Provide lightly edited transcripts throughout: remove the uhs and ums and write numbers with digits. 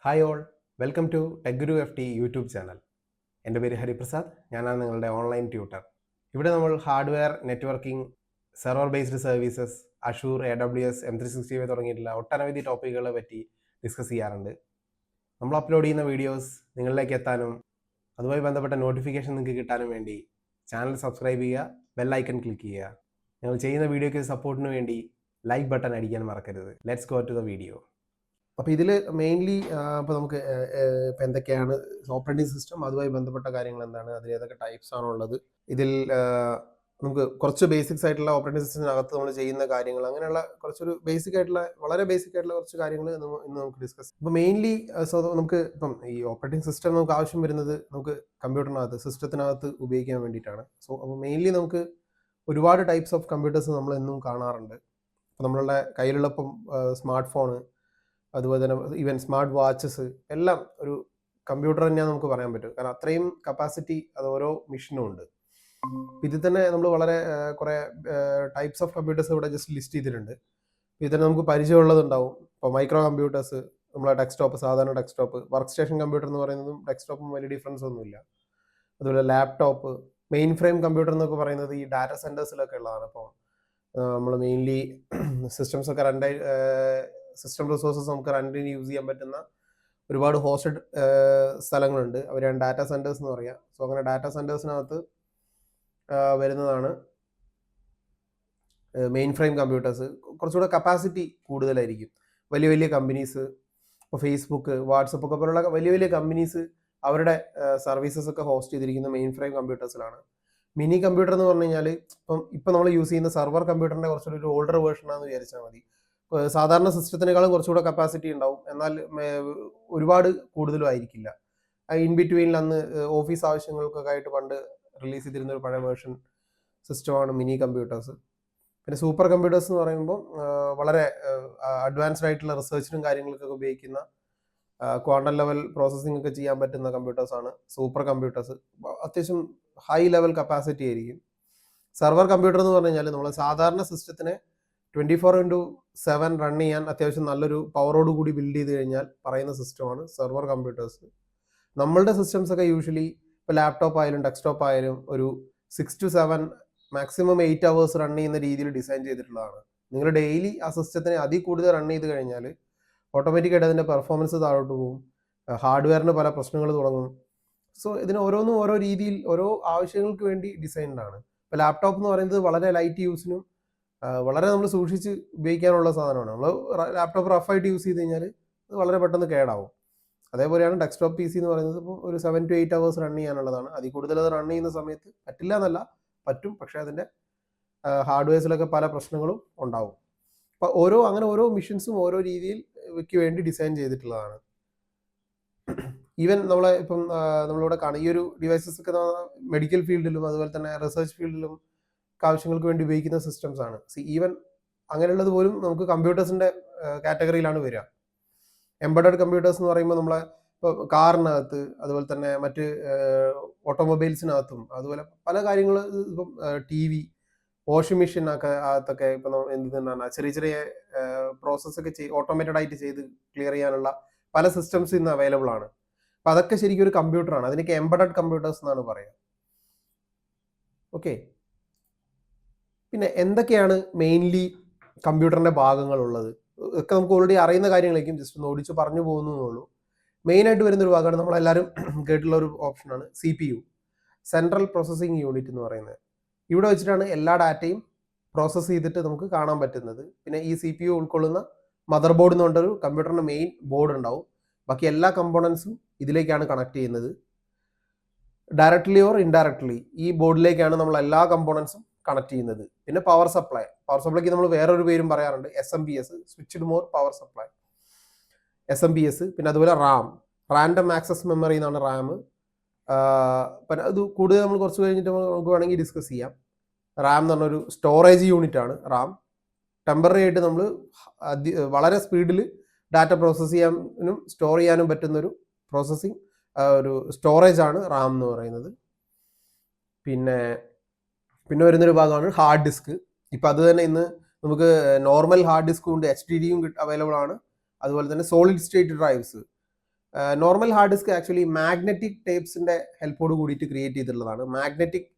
Hi all, welcome to Techguru FT YouTube channel. എൻ്റെ പേര് ഹരിപ്രസാദ്, ഞാനാണ് നിങ്ങളുടെ ഓൺലൈൻ ട്യൂട്ടർ. ഇവിടെ നമ്മൾ hardware, networking, server based services, Azure, AWS, M365 തുടങ്ങിയിട്ടുള്ള ഒട്ടനവധി ടോപ്പിക്കുകളെ പറ്റി ഡിസ്കസ് ചെയ്യാറുണ്ട്. നമ്മൾ അപ്ലോഡ് ചെയ്യുന്ന വീഡിയോസ് നിങ്ങളിലേക്ക് എത്താനും അതുമായി ബന്ധപ്പെട്ട നോട്ടിഫിക്കേഷൻ നിങ്ങൾക്ക് കിട്ടാനും വേണ്ടി ചാനൽ സബ്സ്ക്രൈബ് ചെയ്യുക, ബെൽ ഐക്കൺ ക്ലിക്ക് ചെയ്യുക. നിങ്ങൾ ചെയ്യുന്ന വീഡിയോയ്ക്ക് സപ്പോർട്ടിന് വേണ്ടി ലൈക്ക് ബട്ടൺ അടിക്കാൻ മറക്കരുത്. Let's go to the video. അപ്പോൾ ഇതിൽ മെയിൻലി ഇപ്പോൾ നമുക്ക് ഇപ്പോൾ എന്തൊക്കെയാണ് ഓപ്പറേറ്റിംഗ് സിസ്റ്റം, അതുമായി ബന്ധപ്പെട്ട കാര്യങ്ങൾ എന്താണ്, അതിൽ ഏതൊക്കെ ടൈപ്സ് ആണുള്ളത്, ഇതിൽ നമുക്ക് കുറച്ച് ബേസിക്സ് ആയിട്ടുള്ള ഓപ്പറേറ്റിംഗ് സിസ്റ്റത്തിനകത്ത് നമ്മൾ ചെയ്യുന്ന കാര്യങ്ങൾ, അങ്ങനെയുള്ള കുറച്ചൊരു ബേസിക് ആയിട്ടുള്ള വളരെ ബേസിക് ആയിട്ടുള്ള കുറച്ച് കാര്യങ്ങൾ ഇന്ന് നമുക്ക് ഡിസ്കസ്. ഇപ്പോൾ മെയിൻലി നമുക്ക് ഇപ്പം ഈ ഓപ്പറേറ്റിംഗ് സിസ്റ്റം നമുക്ക് ആവശ്യം വരുന്നത് നമുക്ക് കമ്പ്യൂട്ടറിനകത്ത് സിസ്റ്റത്തിനകത്ത് ഉപയോഗിക്കാൻ വേണ്ടിയിട്ടാണ്. അപ്പോൾ മെയിൻലി നമുക്ക് ഒരുപാട് ടൈപ്സ് ഓഫ് കമ്പ്യൂട്ടേഴ്സ് നമ്മൾ എന്നും കാണാറുണ്ട്. ഇപ്പോൾ നമ്മളുടെ കയ്യിലുള്ള ഇപ്പം സ്മാർട്ട് ഫോണ്, അതുപോലെ തന്നെ ഈവൻ സ്മാർട്ട് വാച്ചസ് എല്ലാം ഒരു കമ്പ്യൂട്ടർ തന്നെയാണ് നമുക്ക് പറയാൻ പറ്റും. കാരണം അത്രയും കപ്പാസിറ്റി അത് ഓരോ മെഷീനും ഉണ്ട്. ഇതിൽ തന്നെ നമ്മൾ വളരെ കുറേ ടൈപ്സ് ഓഫ് കമ്പ്യൂട്ടേഴ്സ് ഇവിടെ ജസ്റ്റ് ലിസ്റ്റ് ചെയ്തിട്ടുണ്ട്. ഇതിൽ തന്നെ നമുക്ക് പരിചയമുള്ളതുണ്ടാവും. ഇപ്പോൾ മൈക്രോ കമ്പ്യൂട്ടേഴ്സ്, നമ്മളെ ഡെസ്ക്ടോപ്പ്, സാധാരണ ഡെസ്ക്ടോപ്പ്, വർക്ക് സ്റ്റേഷൻ കമ്പ്യൂട്ടർ എന്ന് പറയുന്നതും ഡെസ്ക്ടോപ്പും വലിയ ഡിഫറൻസ് ഒന്നുമില്ല. അതുപോലെ ലാപ്ടോപ്പ്, മെയിൻ ഫ്രെയിം കമ്പ്യൂട്ടർ എന്നൊക്കെ പറയുന്നത് ഈ ഡാറ്റാ സെൻറ്റേഴ്സിലൊക്കെ ഉള്ളതാണ്. അപ്പോൾ നമ്മൾ മെയിൻലി സിസ്റ്റംസ് ഒക്കെ സിസ്റ്റം റിസോഴ്സസ് നമുക്ക് റണ്ണിന് യൂസ് ചെയ്യാൻ പറ്റുന്ന ഒരുപാട് ഹോസ്റ്റഡ് സ്ഥലങ്ങളുണ്ട്. അവരാണ് ഡാറ്റാ സെൻറ്റേഴ്സ് എന്ന് പറയുക. സോ അങ്ങനെ ഡാറ്റാ സെൻറ്റേഴ്സിനകത്ത് വരുന്നതാണ് മെയിൻ ഫ്രെയിം കമ്പ്യൂട്ടേഴ്സ്. കുറച്ചുകൂടെ കപ്പാസിറ്റി കൂടുതലായിരിക്കും. വലിയ വലിയ കമ്പനീസ്, ഇപ്പോൾ ഫേസ്ബുക്ക്, വാട്സപ്പ് ഒക്കെ പോലുള്ള വലിയ വലിയ കമ്പനീസ് അവരുടെ സർവീസസ് ഒക്കെ ഹോസ്റ്റ് ചെയ്തിരിക്കുന്ന മെയിൻ ഫ്രെയിം കമ്പ്യൂട്ടേഴ്സിലാണ്. മിനി കമ്പ്യൂട്ടർ എന്ന് പറഞ്ഞു കഴിഞ്ഞാൽ ഇപ്പം നമ്മൾ യൂസ് ചെയ്യുന്ന സെർവർ കമ്പ്യൂട്ടറിൻ്റെ കുറച്ചൊരു ഓൾഡർ വേർഷനാണെന്ന് വിചാരിച്ചാൽ മതി. സാധാരണ സിസ്റ്റത്തിനേക്കാളും കുറച്ചുകൂടെ കപ്പാസിറ്റി ഉണ്ടാവും, എന്നാൽ ഒരുപാട് കൂടുതലും ആയിരിക്കില്ല. ഇൻ ബിറ്റ്വീനിൽ അന്ന് ഓഫീസ് ആവശ്യങ്ങൾക്കൊക്കെ ആയിട്ട് പണ്ട് റിലീസ് ചെയ്തിരുന്ന ഒരു പഴയ വേർഷൻ സിസ്റ്റമാണ് മിനി കമ്പ്യൂട്ടേഴ്സ്. പിന്നെ സൂപ്പർ കമ്പ്യൂട്ടേഴ്സ് എന്ന് പറയുമ്പോൾ വളരെ അഡ്വാൻസ്ഡ് ആയിട്ടുള്ള റിസർച്ചിനും കാര്യങ്ങൾക്കൊക്കെ ഉപയോഗിക്കുന്ന ക്വാണ്ടം ലെവൽ പ്രോസസ്സിംഗ് ഒക്കെ ചെയ്യാൻ പറ്റുന്ന കമ്പ്യൂട്ടേഴ്സാണ് സൂപ്പർ കമ്പ്യൂട്ടേഴ്സ്. അത്യാവശ്യം ഹൈ ലെവൽ കപ്പാസിറ്റി ആയിരിക്കും. സെർവർ കമ്പ്യൂട്ടർ എന്ന് പറഞ്ഞു കഴിഞ്ഞാൽ നമ്മൾ സാധാരണ സിസ്റ്റത്തിനെ 24/7 റൺ ചെയ്യാൻ അത്യാവശ്യം നല്ലൊരു പവറോട് കൂടി ബിൽഡ് ചെയ്ത് കഴിഞ്ഞാൽ പറയുന്ന സിസ്റ്റമാണ് സെർവർ കമ്പ്യൂട്ടേഴ്സ്. നമ്മളുടെ സിസ്റ്റംസ് ഒക്കെ യൂഷ്വലി ഇപ്പോൾ ലാപ്ടോപ്പ് ആയാലും ഡെസ്ക്ടോപ്പ് ആയാലും ഒരു 6 to 7 മാക്സിമം 8 hours റൺ ചെയ്യുന്ന രീതിയിൽ ഡിസൈൻ ചെയ്തിട്ടുള്ളതാണ്. നിങ്ങൾ ഡെയിലി ആ സിസ്റ്റത്തിനെ അതിൽ കൂടുതൽ റൺ ചെയ്ത് കഴിഞ്ഞാൽ ഓട്ടോമാറ്റിക്കായിട്ട് അതിൻ്റെ പെർഫോമൻസ് താഴോട്ട് പോകും, ഹാർഡ്വെയറിന് പല പ്രശ്നങ്ങൾ തുടങ്ങും. സോ ഇതിന് ഓരോന്നും ഓരോ രീതിയിൽ ഓരോ ആവശ്യങ്ങൾക്ക് വേണ്ടി ഡിസൈൻഡ് ആണ്. ഇപ്പോൾ ലാപ്ടോപ്പ് എന്ന് പറയുന്നത് വളരെ ലൈറ്റ് യൂസിനും വളരെ നമ്മൾ സൂക്ഷിച്ച് ഉപയോഗിക്കാനുള്ള സാധനമാണ്. നമ്മൾ ലാപ്ടോപ്പ് റഫായിട്ട് യൂസ് ചെയ്ത് കഴിഞ്ഞാൽ അത് വളരെ പെട്ടെന്ന് കേടാവും. അതേപോലെയാണ് ഡെസ്ക്ടോപ്പ് PC എന്ന് പറയുന്നത്. ഇപ്പോൾ ഒരു 7 to 8 hours റൺ ചെയ്യാനുള്ളതാണ്. അതിൽ കൂടുതൽ അത് റൺ ചെയ്യുന്ന സമയത്ത് പറ്റില്ല എന്നല്ല, പറ്റും, പക്ഷേ അതിൻ്റെ ഹാർഡ്വെയർസിലൊക്കെ പല പ്രശ്നങ്ങളും ഉണ്ടാവും. അപ്പോൾ ഓരോ മെഷീൻസും ഓരോ രീതിയിൽക്ക് വേണ്ടി ഡിസൈൻ ചെയ്തിട്ടുള്ളതാണ്. ഈവൻ നമ്മളിവിടെ കാണും ഈ ഒരു ഡിവൈസസ് ഒക്കെ മെഡിക്കൽ ഫീൽഡിലും അതുപോലെ തന്നെ റിസർച്ച് ഫീൽഡിലും ആവശ്യങ്ങൾക്ക് വേണ്ടി ഉപയോഗിക്കുന്ന സിസ്റ്റംസ് ആണ്. ഈവൻ അങ്ങനെയുള്ളത് പോലും നമുക്ക് കമ്പ്യൂട്ടേഴ്സിൻ്റെ കാറ്റഗറിയിലാണ് വരിക. എംബഡഡ് കമ്പ്യൂട്ടേഴ്സ് എന്ന് പറയുമ്പോൾ നമ്മളെ ഇപ്പോൾ കാറിനകത്ത്, അതുപോലെ തന്നെ മറ്റ് ഓട്ടോമൊബൈൽസിനകത്തും, അതുപോലെ പല കാര്യങ്ങൾ, ഇപ്പം TV, വാഷിംഗ് മെഷീനൊക്കെ അകത്തൊക്കെ ഇപ്പം എന്താണ് ചെറിയ ചെറിയ പ്രോസസ്സൊക്കെ ഓട്ടോമേറ്റഡ് ആയിട്ട് ചെയ്ത് ക്ലിയർ ചെയ്യാനുള്ള പല സിസ്റ്റംസ് ഇന്ന് അവൈലബിൾ ആണ്. അപ്പം അതൊക്കെ ശരിക്കും ഒരു കമ്പ്യൂട്ടറാണ്. അതിനൊക്കെ എംബഡഡ് കമ്പ്യൂട്ടേഴ്സ് എന്നാണ് പറയുക. ഓക്കെ, പിന്നെ എന്തൊക്കെയാണ് മെയിൻലി കമ്പ്യൂട്ടറിൻ്റെ ഭാഗങ്ങളുള്ളത് ഒക്കെ നമുക്ക് ഓൾറെഡി അറിയുന്ന കാര്യങ്ങളായിരിക്കും, ജസ്റ്റ് ഒന്ന് ഓടിച്ച് പറഞ്ഞു പോകുന്നതേ. മെയിനായിട്ട് വരുന്നൊരു ഭാഗമാണ് നമ്മളെല്ലാവരും കേട്ടുള്ള ഒരു ഓപ്ഷനാണ് CPU, സെൻട്രൽ പ്രോസസ്സിംഗ് യൂണിറ്റ് എന്ന് പറയുന്നത്. ഇവിടെ വെച്ചിട്ടാണ് എല്ലാ ഡാറ്റയും പ്രോസസ്സ് ചെയ്തിട്ട് നമുക്ക് കാണാൻ പറ്റുന്നത്. പിന്നെ ഈ CPU ഉൾക്കൊള്ളുന്ന മദർ ബോർഡ് എന്ന് പറഞ്ഞൊരു കമ്പ്യൂട്ടറിൻ്റെ മെയിൻ ബോർഡ് ഉണ്ടാവും. ബാക്കി എല്ലാ കമ്പോണൻസും ഇതിലേക്കാണ് കണക്ട് ചെയ്യുന്നത്. ഡയറക്ട്ലി ഓർ ഇൻഡയറക്ട്ലി ഈ ബോർഡിലേക്കാണ് നമ്മൾ എല്ലാ കമ്പോണൻസും കണക്ട് ചെയ്യുന്നത്. പിന്നെ പവർ സപ്ലൈക്ക് നമ്മൾ വേറൊരു പേരും പറയാറുണ്ട്, SMPS, switched mode power supply, SMPS. പിന്നെ അതുപോലെ റാൻഡം ആക്സസ് മെമ്മറി എന്നാണ് RAM. പിന്നെ അത് കൂടുതൽ നമ്മൾ കുറച്ച് കഴിഞ്ഞിട്ട് നമുക്ക് വേണമെങ്കിൽ ഡിസ്കസ് ചെയ്യാം. RAM എന്ന് പറഞ്ഞൊരു സ്റ്റോറേജ് യൂണിറ്റ് ആണ് RAM. ടെമ്പററി ആയിട്ട് നമ്മൾ വളരെ സ്പീഡിൽ ഡാറ്റ പ്രോസസ്സ് ചെയ്യാനും സ്റ്റോർ ചെയ്യാനും പറ്റുന്നൊരു ഒരു സ്റ്റോറേജ് ആണ് RAM എന്ന് പറയുന്നത്. പിന്നെ വരുന്നൊരു ഭാഗമാണ് ഹാർഡ് ഡിസ്ക്. ഇപ്പം അത് തന്നെ ഇന്ന് നമുക്ക് നോർമൽ ഹാർഡ് ഡിസ്കും ഉണ്ട്, HDD അവൈലബിൾ ആണ്. അതുപോലെ തന്നെ solid state drives, normal hard disk actually magnetic ടേപ്സിന്റെ ഹെൽപ്പോട് കൂടിയിട്ട് ക്രിയേറ്റ് ചെയ്തിട്ടുള്ളതാണ്. മാഗ്നറ്റിക്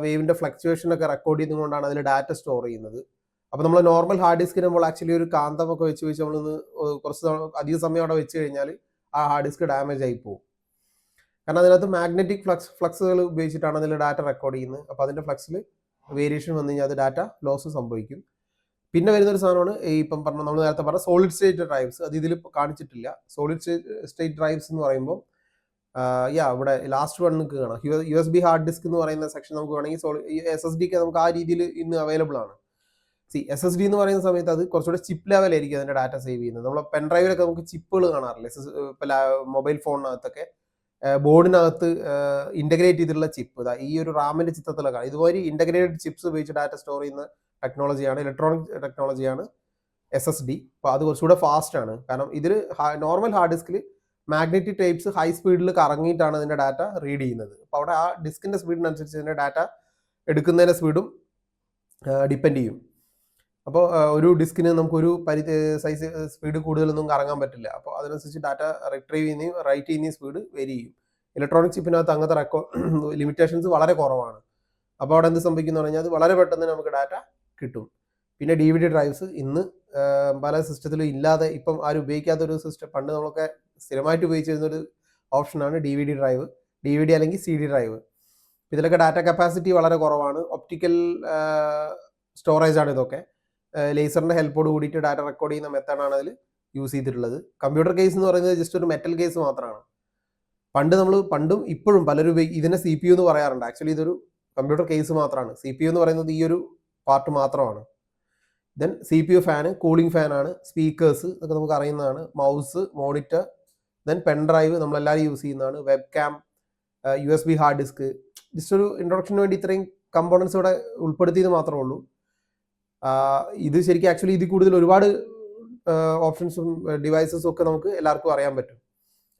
വേവിന്റെ ഫ്ലക്ച്വേഷൻ ഒക്കെ റെക്കോർഡ് ചെയ്തുകൊണ്ടാണ് അതിൽ ഡാറ്റ സ്റ്റോർ ചെയ്യുന്നത്. അപ്പോൾ നമ്മൾ നോർമൽ ഹാർഡ് ഡിസ്കിന് നമ്മൾ ആക്ച്വലി ഒരു കാന്തമൊക്കെ വെച്ച് നമ്മളൊന്ന് കുറച്ച് അധിക സമയം അവിടെ വെച്ച് കഴിഞ്ഞാൽ ആ ഹാർഡ് ഡിസ്ക് ഡാമേജ് ആയി പോകും. കാരണം അതിനകത്ത് മാഗ്നറ്റിക് ഫ്ലക്സുകൾ ഉപയോഗിച്ചിട്ടാണ് അതിൽ ഡാറ്റ റെക്കോർഡ് ചെയ്യുന്നത്. അപ്പോൾ അതിൻ്റെ ഫ്ലക്സിൽ വേരിയേഷൻ വന്നു കഴിഞ്ഞാൽ അത് ഡാറ്റ ലോസ് സംഭവിക്കും. പിന്നെ വരുന്നൊരു സാധനമാണ് ഈ ഇപ്പം പറഞ്ഞ നമ്മൾ നേരത്തെ പറഞ്ഞ സോളിഡ് സ്റ്റേറ്റ് ഡ്രൈവ്സ്. അത് ഇതിൽ കാണിച്ചിട്ടില്ല. സോളിഡ് സ്റ്റേറ്റ് ഡ്രൈവ്സ് എന്ന് പറയുമ്പോൾ ഇവിടെ ലാസ്റ്റ് വൺ നിങ്ങൾക്ക് കാണാം. USB ഹാർഡ് ഡിസ്ക് എന്ന് പറയുന്ന സെക്ഷൻ നമുക്ക് വേണമെങ്കിൽ SSD ഒക്കെ നമുക്ക് ആ രീതിയിൽ ഇന്ന് അവൈലബിൾ ആണ്. SSD എന്ന് പറയുന്ന സമയത്ത് അത് കുറച്ചുകൂടെ ചിപ്പ് ലെവലായിരിക്കും അതിൻ്റെ ഡാറ്റ സേവ് ചെയ്യുന്നത്. നമ്മൾ പെൻ ഡ്രൈവിലൊക്കെ നമുക്ക് ചിപ്പുകൾ കാണാറില്ലേ, ഇപ്പോൾ മൊബൈൽ ഫോണിനകത്തൊക്കെ ബോർഡിനകത്ത് ഇൻ്റഗ്രേറ്റ് ചെയ്തിട്ടുള്ള ചിപ്പ്. ഈ ഒരു റാമിൻ്റെ ചിത്രത്തിലൊക്കെ ഇതുപോലെ ഇൻ്റഗ്രേറ്റഡ് ചിപ്സ് ഉപയോഗിച്ച് ഡാറ്റ സ്റ്റോർ ചെയ്യുന്ന ടെക്നോളജിയാണ്, ഇലക്ട്രോണിക് ടെക്നോളജിയാണ് SSD. അപ്പോൾ അത് കുറച്ചുകൂടെ ഫാസ്റ്റ് ആണ്. കാരണം ഇതിൽ നോർമൽ ഹാർഡ് ഡിസ്കിൽ മാഗ്നറ്റിക് ടേപ്സ് ഹൈ സ്പീഡിൽ കറങ്ങിയിട്ടാണ് അതിൻ്റെ ഡാറ്റ റീഡ് ചെയ്യുന്നത്. അപ്പോൾ അവിടെ ആ ഡിസ്കിൻ്റെ സ്പീഡിനനുസരിച്ച് ഇതിൻ്റെ ഡാറ്റ എടുക്കുന്നതിൻ്റെ സ്പീഡും ഡിപ്പെൻഡ് ചെയ്യും. അപ്പോൾ ഒരു ഡിസ്കിന് നമുക്കൊരു സൈസ് സ്പീഡ് കൂടുതലൊന്നും കറങ്ങാൻ പറ്റില്ല. അപ്പോൾ അതിനനുസരിച്ച് ഡാറ്റ റിട്രീവ് ചെയ്യുന്നതും റൈറ്റ് ചെയ്യുന്നതും സ്പീഡ് വേരി ചെയ്യും. ഇലക്ട്രോണിക് ചിപ്പിനകത്ത് അങ്ങനത്തെ ലിമിറ്റേഷൻസ് വളരെ കുറവാണ്. അപ്പോൾ അവിടെ എന്ത് സംഭവിക്കുന്നു പറഞ്ഞാൽ അത് വളരെ പെട്ടെന്ന് നമുക്ക് ഡാറ്റ കിട്ടും. പിന്നെ DVD ഡ്രൈവ്സ് ഇന്ന് പല സിസ്റ്റത്തിലും ഇല്ലാതെ ഇപ്പം ആരും ഉപയോഗിക്കാത്തൊരു സിസ്റ്റം. പണ്ട് നമ്മളൊക്കെ സ്ഥിരമായിട്ട് ഉപയോഗിച്ചിരുന്നൊരു ഓപ്ഷനാണ് DVD ഡ്രൈവ്, DVD അല്ലെങ്കിൽ CD ഡ്രൈവ്. ഇതിലൊക്കെ ഡാറ്റ കപ്പാസിറ്റി വളരെ കുറവാണ്. ഒപ്റ്റിക്കൽ സ്റ്റോറേജ് ആണ് ഇതൊക്കെ. ലേസറിൻ്റെ ഹെൽപ്പോട് കൂടിയിട്ട് ഡാറ്റ റെക്കോർഡ് ചെയ്യുന്ന മെത്തേഡാണ് അതിൽ യൂസ് ചെയ്തിട്ടുള്ളത്. കമ്പ്യൂട്ടർ കേസ് എന്ന് പറയുന്നത് ജസ്റ്റ് ഒരു മെറ്റൽ കേസ് മാത്രമാണ്. പണ്ടും ഇപ്പോഴും പലരും ഇതിനെ CPU എന്ന് പറയാറുണ്ട്. ആക്ച്വലി ഇതൊരു കമ്പ്യൂട്ടർ കേസ് മാത്രമാണ്. CPU എന്ന് പറയുന്നത് ഈ ഒരു പാർട്ട് മാത്രമാണ്. ദെൻ CPU ഫാന്, കൂളിംഗ് ഫാനാണ്, സ്പീക്കേഴ്സ് ഇതൊക്കെ നമുക്ക് അറിയുന്നതാണ്, mouse, monitor, then pen drive നമ്മളെല്ലാവരും യൂസ് ചെയ്യുന്നതാണ്, webcam, USB hard disk. Just ഒരു ഇൻട്രൊഡക്ഷന് വേണ്ടി ഇത്രയും കമ്പോണൻസ് ഇവിടെ ഉൾപ്പെടുത്തിയത് മാത്രമേ ഉള്ളൂ. ഇത് ശരിക്കും ആക്ച്വലി ഇതിൽ കൂടുതൽ ഒരുപാട് ഓപ്ഷൻസും ഡിവൈസസും ഒക്കെ നമുക്ക് എല്ലാവർക്കും അറിയാൻ പറ്റും.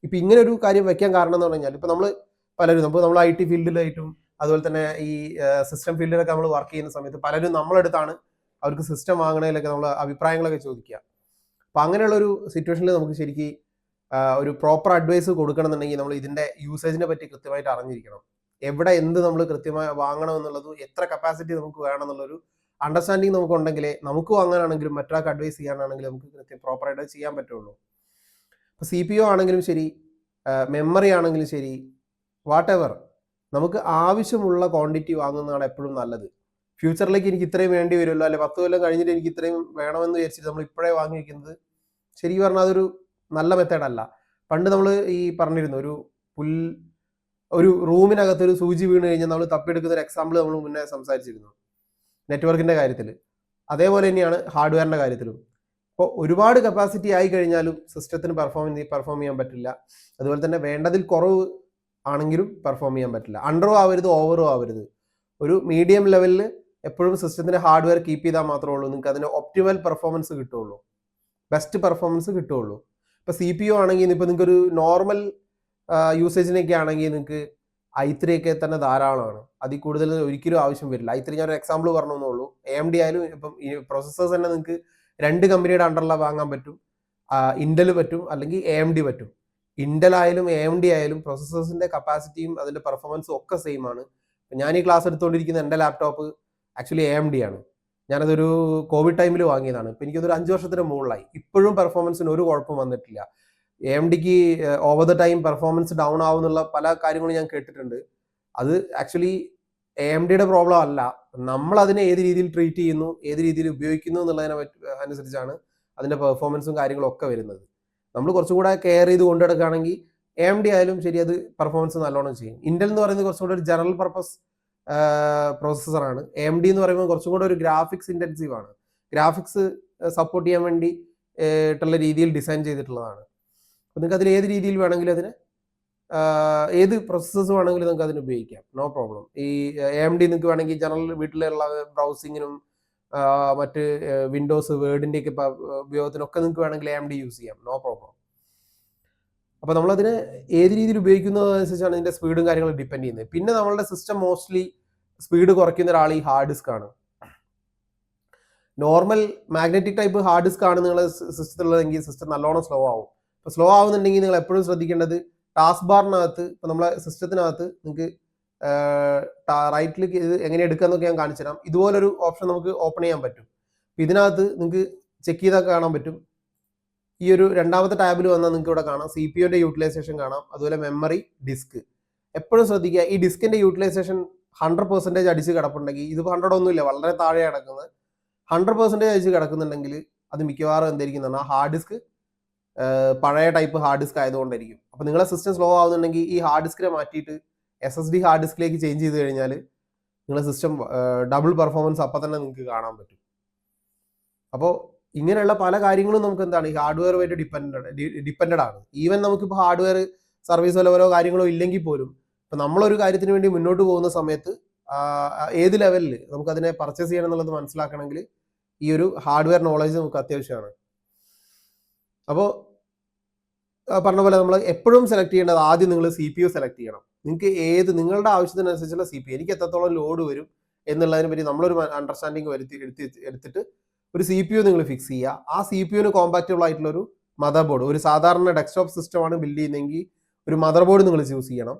ഇപ്പം ഇങ്ങനെ ഒരു കാര്യം വെക്കാൻ കാരണം എന്ന് പറഞ്ഞു കഴിഞ്ഞാൽ ഇപ്പം നമ്മൾ IT ഫീൽഡിലായിട്ടും അതുപോലെ തന്നെ ഈ സിസ്റ്റം ഫീൽഡിലൊക്കെ നമ്മൾ വർക്ക് ചെയ്യുന്ന സമയത്ത് പലരും നമ്മളെടുത്താണ് അവർക്ക് സിസ്റ്റം വാങ്ങണതിലൊക്കെ നമ്മൾ അഭിപ്രായങ്ങളൊക്കെ ചോദിക്കുക. അപ്പം അങ്ങനെയുള്ളൊരു സിറ്റുവേഷനിൽ നമുക്ക് ശരിക്കും ഒരു പ്രോപ്പർ അഡ്വൈസ് കൊടുക്കണമെന്നുണ്ടെങ്കിൽ നമ്മൾ ഇതിൻ്റെ യൂസേജിനെ പറ്റി കൃത്യമായിട്ട് അറിഞ്ഞിരിക്കണം. എവിടെ എന്ത് നമ്മൾ കൃത്യമായി വാങ്ങണം എന്നുള്ളതും എത്ര കപ്പാസിറ്റി നമുക്ക് വേണം എന്നുള്ളൊരു അണ്ടർസ്റ്റാൻഡിങ് നമുക്കുണ്ടെങ്കിലേ നമുക്ക് വാങ്ങാനാണെങ്കിലും മറ്റൊരാൾക്ക് അഡ്വൈസ് ചെയ്യാനാണെങ്കിലും നമുക്ക് പ്രോപ്പറായിട്ട് ചെയ്യാൻ പറ്റുള്ളൂ. ഇപ്പോൾ CPU ആണെങ്കിലും ശരി, മെമ്മറി ആണെങ്കിലും ശരി, വാട്ട് എവർ നമുക്ക് ആവശ്യമുള്ള ക്വാണ്ടിറ്റി വാങ്ങുന്നതാണ് എപ്പോഴും നല്ലത്. ഫ്യൂച്ചറിലേക്ക് എനിക്ക് ഇത്രയും വേണ്ടി വരുമല്ലോ, അല്ലെ 10 കൊല്ലം കഴിഞ്ഞിട്ട് എനിക്ക് ഇത്രയും വേണമെന്ന് വിചാരിച്ചിട്ട് നമ്മൾ ഇപ്പോഴേ വാങ്ങി വയ്ക്കുന്നത് ശരിക്കും പറഞ്ഞാൽ അതൊരു നല്ല മെത്തേഡല്ല. പണ്ട് നമ്മൾ ഈ പറഞ്ഞിരുന്നു ഒരു റൂമിനകത്തൊരു സൂചി വീണ് കഴിഞ്ഞാൽ നമ്മൾ തപ്പിയെടുക്കുന്ന ഒരു എക്സാമ്പിൾ നമ്മൾ മുന്നേ സംസാരിച്ചിരുന്നു നെറ്റ്വർക്കിൻ്റെ കാര്യത്തിൽ. അതേപോലെ തന്നെയാണ് ഹാർഡ്വെയറിൻ്റെ കാര്യത്തിലും. അപ്പോൾ ഒരുപാട് കപ്പാസിറ്റി ആയി കഴിഞ്ഞാലും സിസ്റ്റത്തിന് പെർഫോം ചെയ്യാൻ പറ്റില്ല. അതുപോലെ തന്നെ വേണ്ടതിൽ കുറവ് ആണെങ്കിലും പെർഫോം ചെയ്യാൻ പറ്റില്ല. അണ്ടറും ആവരുത്, ഓവറും ആവരുത്. ഒരു മീഡിയം ലെവലിൽ എപ്പോഴും സിസ്റ്റത്തിൻ്റെ ഹാർഡ്വെയർ കീപ്പ് ചെയ്താൽ മാത്രമേ ഉള്ളൂ നിങ്ങൾക്ക് അതിന് ഒപ്റ്റിമൽ പെർഫോമൻസ് കിട്ടുള്ളൂ, ബെസ്റ്റ് പെർഫോമൻസ് കിട്ടുള്ളൂ. ഇപ്പോൾ CPU ആണെങ്കിൽ ഇപ്പോൾ നിങ്ങൾക്കൊരു നോർമൽ യൂസേജിനൊക്കെ ആണെങ്കിൽ നിങ്ങൾക്ക് i3 ഒക്കെ തന്നെ ധാരാളമാണ്. അതിൽ കൂടുതൽ ഒരിക്കലും ആവശ്യം വരില്ല. i3 ഞാനൊരു എക്സാമ്പിൾ പറഞ്ഞെന്നുള്ളൂ. AMD ആയാലും ഇപ്പം ഈ പ്രോസസ്സേഴ്സ് തന്നെ നിങ്ങൾക്ക് 2 കമ്പനിയുടെ അണ്ടറിൽ വാങ്ങാൻ പറ്റും. ഇൻ്റൽ പറ്റും, അല്ലെങ്കിൽ AMD പറ്റും. ഇൻ്റൽ ആയാലും AMD ആയാലും പ്രോസസ്സേഴ്സിൻ്റെ കപ്പാസിറ്റിയും അതിൻ്റെ പെർഫോമൻസും ഒക്കെ സെയിം ആണ്. ഞാൻ ഈ ക്ലാസ് എടുത്തുകൊണ്ടിരിക്കുന്ന എൻ്റെ ലാപ്ടോപ്പ് ആക്ച്വലി AMD ആണ്. ഞാനതൊരു കോവിഡ് ടൈമിൽ വാങ്ങിയതാണ്. ഇപ്പോൾ എനിക്കതൊരു 5 വർഷത്തിന് മുകളിലായി. ഇപ്പോഴും പെർഫോമൻസിന് ഒരു കുഴപ്പം വന്നിട്ടില്ല. AMDക്ക് over the time performance down ആവുന്നുള്ള പല കാര്യങ്ങളും ഞാൻ കേട്ടിട്ടുണ്ട്. അത് ആക്ച്വലി AMDയുടെ പ്രോബ്ലം അല്ല. നമ്മൾ അതിനെ ഏത് രീതിയിൽ ട്രീറ്റ് ചെയ്യുന്നു, ഏത് രീതിയിൽ ഉപയോഗിക്കുന്നു എന്നുള്ളതിനെ അനുസരിച്ചാണ് അതിൻ്റെ പെർഫോമൻസും കാര്യങ്ങളും ഒക്കെ വരുന്നത്. നമ്മൾ കുറച്ചും കൂടെ കെയർ ചെയ്ത് കൊണ്ടുനടക്കുകയാണെങ്കിൽ AMD ആയാലും ശരി അത് പെർഫോമൻസ് നല്ലോണം ചെയ്യും. ഇൻ്റൽ എന്ന് പറയുന്നത് കുറച്ചും കൂടെ ഒരു ജനറൽ പർപ്പസ് പ്രോസസ്സറാണ്. AMD എന്ന് പറയുമ്പോൾ കുറച്ചും കൂടെ ഒരു ഗ്രാഫിക്സ് ഇൻറ്റൻസീവ് ആണ്. ഗ്രാഫിക്സ് സപ്പോർട്ട് ചെയ്യാൻ വേണ്ടി ട്ടുള്ള രീതിയിൽ ഡിസൈൻ ചെയ്തിട്ടുള്ളതാണ്. അപ്പോൾ നിങ്ങൾക്ക് അതിൽ ഏത് രീതിയിൽ വേണമെങ്കിലും അതിന് ഏത് പ്രോസസ്സേഴ്സ് വേണമെങ്കിലും നിങ്ങൾക്ക് അതിന് ഉപയോഗിക്കാം, നോ പ്രോബ്ലം. ഈ AMD നിങ്ങൾക്ക് വേണമെങ്കിൽ ജനറൽ വീട്ടിലുള്ള ബ്രൗസിങ്ങിനും മറ്റ് വിൻഡോസ് വേർഡിൻ്റെയൊക്കെ ഉപയോഗത്തിനൊക്കെ നിങ്ങൾക്ക് വേണമെങ്കിൽ AMD യൂസ് ചെയ്യാം, നോ പ്രോബ്ലം. അപ്പോൾ നമ്മളതിനെ ഏത് രീതിയിൽ ഉപയോഗിക്കുന്നതനുസരിച്ചാണ് ഇതിൻ്റെ സ്പീഡും കാര്യങ്ങളും ഡിപ്പെൻഡ് ചെയ്യുന്നത്. പിന്നെ നമ്മളുടെ സിസ്റ്റം മോസ്റ്റ്ലി സ്പീഡ് കുറയ്ക്കുന്ന ഒരാൾ ഈ ഹാർഡ് ഡിസ്ക് ആണ്. Normal magnetic type hard disk ആണ് നിങ്ങളുടെ സിസ്റ്റത്തിലുള്ളതെങ്കിൽ സിസ്റ്റം നല്ലോണം സ്ലോ ആവും. ഇപ്പോൾ സ്ലോ ആവുന്നുണ്ടെങ്കിൽ നിങ്ങൾ എപ്പോഴും ശ്രദ്ധിക്കേണ്ടത് ടാസ്ക് ബാറിനകത്ത് ഇപ്പോൾ നമ്മളെ സിസ്റ്റത്തിനകത്ത് നിങ്ങൾക്ക് റൈറ്റ് ക്ലിക്ക് ചെയ്ത് എങ്ങനെ എടുക്കാമെന്നൊക്കെ ഞാൻ കാണിച്ചു തരാം. ഇതുപോലൊരു ഓപ്ഷൻ നമുക്ക് ഓപ്പൺ ചെയ്യാൻ പറ്റും. ഇതിനകത്ത് നിങ്ങൾക്ക് ചെക്ക് ചെയ്താൽ കാണാൻ പറ്റും. ഈ ഒരു രണ്ടാമത്തെ ടാബിൽ വന്നാൽ നിങ്ങൾക്ക് ഇവിടെ കാണാം CPU യൂട്ടിലൈസേഷൻ കാണാം, അതുപോലെ മെമ്മറി, ഡിസ്ക്. എപ്പോഴും ശ്രദ്ധിക്കുക, ഈ ഡിസ്കിന്റെ യൂട്ടിലൈസേഷൻ 100% അടിച്ച് കിടപ്പുണ്ടെങ്കിൽ, ഇതിപ്പോൾ 100 ഒന്നുമില്ല, വളരെ താഴെ കിടക്കുന്നത്, 100% അടിച്ച് കിടക്കുന്നുണ്ടെങ്കിൽ അത് മിക്കവാറും എന്തായിരിക്കും പറഞ്ഞാൽ ഹാർഡ് ഡിസ്ക് പഴയ ടൈപ്പ് ഹാർഡ് ഡിസ്ക് ആയതുകൊണ്ടായിരിക്കും. അപ്പോൾ നിങ്ങളെ സിസ്റ്റം സ്ലോ ആവുന്നുണ്ടെങ്കിൽ ഈ ഹാർഡ് ഡിസ്കിനെ മാറ്റിയിട്ട് SSD ഹാർഡ് ഡിസ്കിലേക്ക് ചേഞ്ച് ചെയ്ത് കഴിഞ്ഞാൽ നിങ്ങളുടെ സിസ്റ്റം ഡബിൾ പെർഫോമൻസ് അപ്പം തന്നെ നിങ്ങൾക്ക് കാണാൻ പറ്റും. അപ്പോൾ ഇങ്ങനെയുള്ള പല കാര്യങ്ങളും നമുക്ക് എന്താണ് ഈ ഹാർഡ്വെയറുമായിട്ട് ഡിപ്പെൻഡഡ് ആണ്. ഈവൻ നമുക്കിപ്പോൾ ഹാർഡ്വെയർ സർവീസോ ലെവലോ കാര്യങ്ങളോ ഇല്ലെങ്കിൽ പോലും ഇപ്പം നമ്മളൊരു കാര്യത്തിന് വേണ്ടി മുന്നോട്ട് പോകുന്ന സമയത്ത് ഏത് ലെവലിൽ നമുക്കതിനെ പർച്ചേസ് ചെയ്യണം എന്നുള്ളത് മനസ്സിലാക്കണമെങ്കിൽ ഈ ഒരു ഹാർഡ്വെയർ നോളജ് നമുക്ക് അത്യാവശ്യമാണ്. അപ്പോൾ പറഞ്ഞ പോലെ നമ്മൾ എപ്പോഴും സെലക്ട് ചെയ്യേണ്ടത് ആദ്യം നിങ്ങൾ CPU സെലക്ട് ചെയ്യണം. നിങ്ങൾക്ക് നിങ്ങളുടെ ആവശ്യത്തിനനുസരിച്ചുള്ള CPU, എനിക്ക് എത്രത്തോളം ലോഡ് വരും എന്നുള്ളതിനെ പറ്റി നമ്മളൊരു അണ്ടർസ്റ്റാൻഡിങ് എടുത്തിട്ട് ഒരു CPU നിങ്ങൾ ഫിക്സ് ചെയ്യുക. ആ CPUവിന് കോമ്പാക്റ്റബിൾ ആയിട്ടുള്ള ഒരു മദർ ബോർഡ്, ഒരു സാധാരണ ഡെസ്ക്ടോപ്പ് സിസ്റ്റമാണ് ബിൽഡ് ചെയ്യുന്നതെങ്കിൽ ഒരു മദർ ബോർഡ് നിങ്ങൾ ചൂസ് ചെയ്യണം.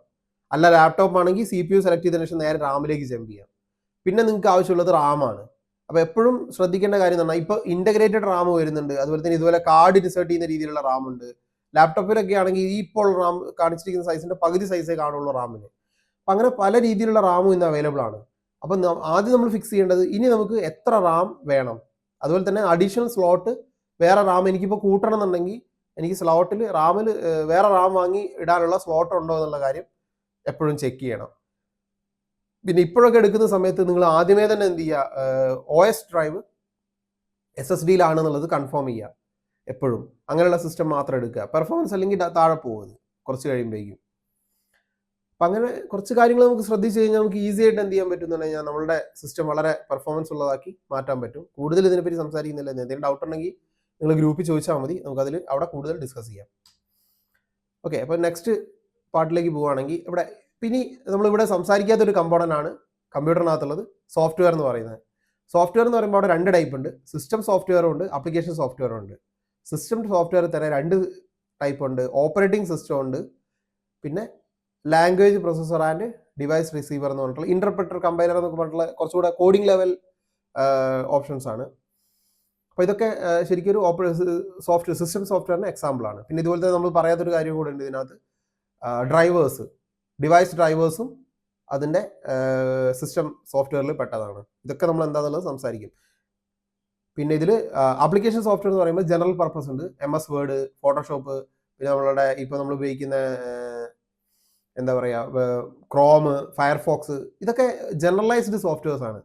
അല്ല ലാപ്ടോപ്പ് ആണെങ്കിൽ CPU സെലക്ട് ചെയ്തതിനു ശേഷം നേരെ റാമിലേക്ക് ജമ്പ് ചെയ്യാം. പിന്നെ നിങ്ങൾക്ക് ആവശ്യമുള്ളത് റാമാണ്. അപ്പോൾ എപ്പോഴും ശ്രദ്ധിക്കേണ്ട കാര്യം എന്ന് പറഞ്ഞാൽ ഇപ്പോൾ ഇൻ്റഗ്രേറ്റഡ് റാം വരുന്നുണ്ട്, അതുപോലെ തന്നെ ഇതുപോലെ കാർഡ് ഇൻസേർട്ട് ചെയ്യുന്ന രീതിയിലുള്ള റാം ഉണ്ട്. ലാപ്ടോപ്പിലൊക്കെ ആണെങ്കിൽ ഈ ഇപ്പോൾ റാം കാണിച്ചിരിക്കുന്ന സൈസിന്റെ പകുതി സൈസേ കാണുള്ളൂ റാമിന്. അപ്പം അങ്ങനെ പല രീതിയിലുള്ള റാമും ഇന്ന് അവൈലബിൾ ആണ്. അപ്പം ആദ്യം നമ്മൾ ഫിക്സ് ചെയ്യേണ്ടത് ഇനി നമുക്ക് എത്ര റാം വേണം, അതുപോലെ തന്നെ അഡീഷണൽ സ്ലോട്ട് വേറെ റാം എനിക്കിപ്പോൾ കൂട്ടണം എന്നുണ്ടെങ്കിൽ എനിക്ക് സ്ലോട്ടിൽ റാമിൽ വേറെ റാം വാങ്ങി ഇടാനുള്ള സ്ലോട്ട് ഉണ്ടോ എന്നുള്ള കാര്യം എപ്പോഴും ചെക്ക് ചെയ്യണം. പിന്നെ ഇപ്പോഴൊക്കെ എടുക്കുന്ന സമയത്ത് നിങ്ങൾ ആദ്യമേ തന്നെ എന്ത് ചെയ്യുക, OS ഡ്രൈവ് SSDയിലാണെന്നുള്ളത് കൺഫേം ചെയ്യുക. എപ്പോഴും അങ്ങനെയുള്ള സിസ്റ്റം മാത്രം എടുക്കുക. പെർഫോമൻസ് അല്ലെങ്കിൽ താഴെ പോകുന്നത് കുറച്ച് കഴിയുമ്പോഴേക്കും. അപ്പം അങ്ങനെ കുറച്ച് കാര്യങ്ങൾ നമുക്ക് ശ്രദ്ധിച്ച് കഴിഞ്ഞാൽ നമുക്ക് ഈസി ആയിട്ട് എന്ത് ചെയ്യാൻ പറ്റും എന്ന് പറഞ്ഞു കഴിഞ്ഞാൽ നമ്മളുടെ സിസ്റ്റം വളരെ പെർഫോമൻസ് ഉള്ളതാക്കി മാറ്റാൻ പറ്റും. കൂടുതൽ ഇതിനെപ്പറ്റി സംസാരിക്കുന്നില്ല, എന്തെങ്കിലും ഡൗട്ട് ഉണ്ടെങ്കിൽ നിങ്ങൾ ഗ്രൂപ്പിൽ ചോദിച്ചാൽ മതി, നമുക്കതിൽ അവിടെ കൂടുതൽ ഡിസ്കസ് ചെയ്യാം. ഓക്കെ, അപ്പോൾ നെക്സ്റ്റ് പാർട്ടിലേക്ക് പോവുകയാണെങ്കിൽ ഇവിടെ പിന്നെ നമ്മളിവിടെ സംസാരിക്കാത്തൊരു കമ്പോണൻ്റ് ആണ് കമ്പ്യൂട്ടറിനകത്തുള്ളത് സോഫ്റ്റ്വെയർ എന്ന് പറയുന്നത്. സോഫ്റ്റ്വെയർ എന്ന് പറയുമ്പോൾ അവിടെ 2 ടൈപ്പ് ഉണ്ട്, സിസ്റ്റം സോഫ്റ്റ്വെയറും ഉണ്ട്, ആപ്ലിക്കേഷൻ സോഫ്റ്റ്വെയറും ഉണ്ട്. സിസ്റ്റം സോഫ്റ്റ്വെയർ തന്നെ 2 ടൈപ്പ് ഉണ്ട്, ഓപ്പറേറ്റിംഗ് സിസ്റ്റം ഉണ്ട്, പിന്നെ language processor and device receiver എന്ന് പറഞ്ഞിട്ടുള്ള ഇന്റർപ്രറ്റർ, കമ്പൈലർ എന്നൊക്കെ പറഞ്ഞിട്ടുള്ള കുറച്ചുകൂടെ കോഡിംഗ് ലെവൽ ഓപ്ഷൻസ് ആണ്. അപ്പോൾ ഇതൊക്കെ ശരിക്കും ഒരു സിസ്റ്റം സോഫ്റ്റ്വെയറിന് എക്സാമ്പിൾ ആണ്. പിന്നെ ഇതുപോലെ തന്നെ നമ്മൾ പറയാത്തൊരു കാര്യം കൂടെ ഉണ്ട് ഇതിനകത്ത്, ഡ്രൈവേഴ്സ്, ഡിവൈസ് ഡ്രൈവേഴ്സും അതിൻ്റെ സിസ്റ്റം സോഫ്റ്റ്വെയറിൽ പെട്ടതാണ്. ഇതൊക്കെ നമ്മൾ എന്താണെന്നുള്ളത് സംസാരിക്കും. പിന്നെ ഇതിൽ ആപ്ലിക്കേഷൻ സോഫ്റ്റ്വെയർ എന്ന് പറയുമ്പോൾ ജനറൽ പർപ്പസ് ഉണ്ട്, MS വേർഡ്, ഫോട്ടോഷോപ്പ്, പിന്നെ നമ്മളുടെ ഇപ്പോൾ നമ്മൾ ഉപയോഗിക്കുന്ന എന്താ പറയുക ക്രോം, ഫയർഫോക്സ്, ഇതൊക്കെ ജനറലൈസ്ഡ് സോഫ്റ്റ്വെയർസ് ആണ്.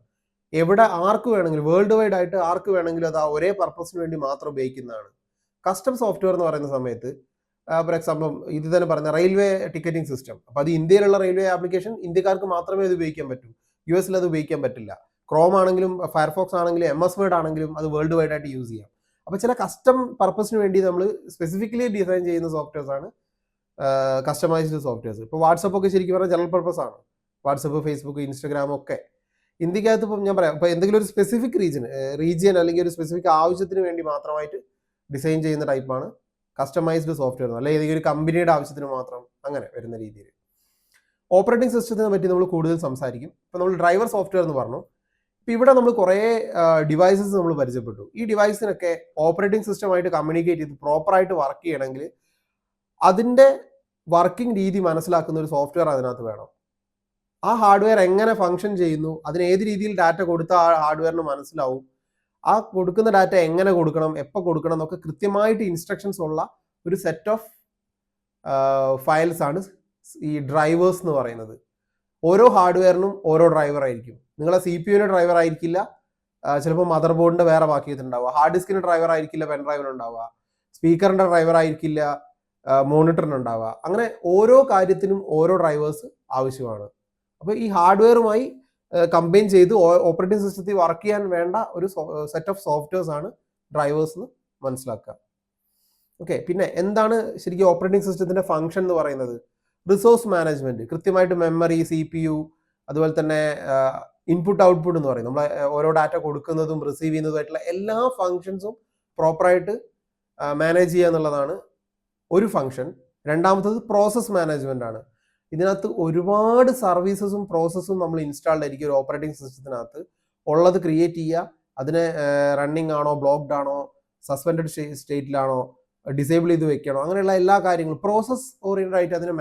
എവിടെ ആർക്ക് വേണമെങ്കിലും വേൾഡ് വൈഡ് ആയിട്ട് ആർക്ക് വേണമെങ്കിലും അത് ആ ഒരേ പർപ്പസിന് വേണ്ടി മാത്രം ഉപയോഗിക്കുന്നതാണ്. കസ്റ്റം സോഫ്റ്റ്വെയർ എന്ന് പറയുന്ന സമയത്ത് ഫോർ എക്സാമ്പിൾ ഇത് തന്നെ പറഞ്ഞ റെയിൽവേ ടിക്കറ്റിംഗ് സിസ്റ്റം, അപ്പോൾ അത് ഇന്ത്യയിലുള്ള റെയിൽവേ ആപ്ലിക്കേഷൻ ഇന്ത്യക്കാർക്ക് മാത്രമേ അത് ഉപയോഗിക്കാൻ പറ്റൂ, US അത് ഉപയോഗിക്കാൻ പറ്റില്ല. ക്രോം ആണെങ്കിലും ഫയർഫോക്സ് ആണെങ്കിലും MS വേർഡ് ആണെങ്കിലും അത് വേൾഡ് വൈഡ് ആയിട്ട് യൂസ് ചെയ്യാം. അപ്പോൾ ചില കസ്റ്റം പർപ്പസിന് വേണ്ടി നമ്മൾ സ്പെസിഫിക്കലി ഡിസൈൻ ചെയ്യുന്ന സോഫ്റ്റ്വെയർസ് ആണ് കസ്റ്റമൈസ്ഡ് സോഫ്റ്റ്വെയർസ്. ഇപ്പോൾ വാട്സപ്പ് ഒക്കെ ശരിക്കും പറഞ്ഞാൽ ജനറൽ പർപ്പസ് ആണ്. വാട്സപ്പ്, ഫേസ്ബുക്ക്, ഇൻസ്റ്റാഗ്രാം ഒക്കെ ഇന്ത്യക്കകത്ത് ഇപ്പം ഞാൻ പറയാം, ഇപ്പോൾ എന്തെങ്കിലും ഒരു സ്പെസിഫിക് റീജിയൻ അല്ലെങ്കിൽ ഒരു സ്പെസിഫിക് ആവശ്യത്തിന് വേണ്ടി മാത്രമായിട്ട് ഡിസൈൻ ചെയ്യുന്ന ടൈപ്പാണ് കസ്റ്റമൈസ്ഡ് സോഫ്റ്റ്വെയർ, അല്ലെങ്കിൽ ഏതെങ്കിലും ഒരു കമ്പനിയുടെ ആവശ്യത്തിന് മാത്രം അങ്ങനെ വരുന്ന രീതിയിൽ. ഓപ്പറേറ്റിംഗ് സിസ്റ്റത്തിനെ പറ്റി നമ്മൾ കൂടുതൽ സംസാരിക്കും. ഇപ്പോൾ നമ്മൾ ഡ്രൈവർ സോഫ്റ്റ്വെയർ എന്ന് പറഞ്ഞു. ഇപ്പോൾ ഇവിടെ നമ്മൾ കുറേ ഡിവൈസസ് നമ്മൾ പരിചയപ്പെട്ടു. ഈ ഡിവൈസിനൊക്കെ ഓപ്പറേറ്റിംഗ് സിസ്റ്റമായിട്ട് കമ്മ്യൂണിക്കേറ്റ് ചെയ്ത് പ്രോപ്പറായിട്ട് വർക്ക് ചെയ്യണമെങ്കിൽ അതിൻ്റെ വർക്കിംഗ് രീതി മനസ്സിലാക്കുന്ന ഒരു സോഫ്റ്റ്വെയർ അതിനകത്ത് വേണം. ആ ഹാർഡ്വെയർ എങ്ങനെ ഫങ്ഷൻ ചെയ്യുന്നു, അതിന് ഏത് രീതിയിൽ ഡാറ്റ കൊടുത്താൽ ആ ഹാർഡ്വെയറിന് മനസ്സിലാവും, ആ കൊടുക്കുന്ന ഡാറ്റ എങ്ങനെ കൊടുക്കണം, എപ്പോൾ കൊടുക്കണം എന്നൊക്കെ കൃത്യമായിട്ട് ഇൻസ്ട്രക്ഷൻസ് ഉള്ള ഒരു സെറ്റ് ഓഫ് ഫയൽസ് ആണ് ഈ ഡ്രൈവേഴ്സ് എന്ന് പറയുന്നത്. ഓരോ ഹാർഡ്വെയറിനും ഓരോ ഡ്രൈവർ ആയിരിക്കും. നിങ്ങളെ CPU ഡ്രൈവർ ആയിരിക്കില്ല, ചിലപ്പോൾ മദർ ബോർഡിന്റെ വേറെ ബാക്കിയിട്ടുണ്ടാവുക, ഹാർഡ് ഡിസ്കിന്റെ ഡ്രൈവർ ആയിരിക്കില്ല പെൻ ഡ്രൈവിനുണ്ടാവുക, സ്പീക്കറിന്റെ ഡ്രൈവർ ആയിരിക്കില്ല മോണിറ്ററിനുണ്ടാവുക. അങ്ങനെ ഓരോ കാര്യത്തിനും ഓരോ ഡ്രൈവേഴ്സ് ആവശ്യമാണ്. അപ്പോൾ ഈ ഹാർഡ്വെയറുമായി കമ്പൈൻ ചെയ്ത് ഓപ്പറേറ്റിംഗ് സിസ്റ്റത്തിൽ വർക്ക് ചെയ്യാൻ വേണ്ട ഒരു സെറ്റ് ഓഫ് സോഫ്റ്റ്വെയർസ് ആണ് ഡ്രൈവേഴ്സ് എന്ന് മനസ്സിലാക്കുക. ഓക്കെ, പിന്നെ എന്താണ് ശരിക്കും ഓപ്പറേറ്റിംഗ് സിസ്റ്റത്തിന്റെ ഫംഗ്ഷൻ എന്ന് പറയുന്നത്? റിസോഴ്സ് മാനേജ്മെന്റ്, കൃത്യമായിട്ട് മെമ്മറി, CPU, അതുപോലെ തന്നെ ഇൻപുട്ട് ഔട്ട്പുട്ട് എന്ന് പറയും, നമ്മൾ ഓരോ ഡാറ്റ കൊടുക്കുന്നതും റിസീവ് ചെയ്യുന്നതുമായിട്ടുള്ള എല്ലാ ഫങ്ഷൻസും പ്രോപ്പറായിട്ട് മാനേജ് ചെയ്യുക എന്നുള്ളതാണ് ഒരു ഫംഗ്ഷൻ. രണ്ടാമത്തത് പ്രോസസ് മാനേജ്മെന്റ് ആണ്. ഇതിനകത്ത് ഒരുപാട് സർവീസസും പ്രോസസ്സും നമ്മൾ ഇൻസ്റ്റാൾഡ് ആയിരിക്കും ഒരു ഓപ്പറേറ്റിംഗ് സിസ്റ്റത്തിനകത്ത്. ഉള്ളത് ക്രിയേറ്റ് ചെയ്യുക, അതിനെ റണ്ണിങ് ആണോ, ബ്ലോക്ക്ഡ് ആണോ, സസ്പെൻഡഡ് സ്റ്റേറ്റിലാണോ, ഡിസേബിൾ ചെയ്ത് വെക്കണോ, അങ്ങനെയുള്ള എല്ലാ കാര്യങ്ങളും പ്രോസസ് ഓറിയന്റഡ് ആയിട്ട് അതിനെ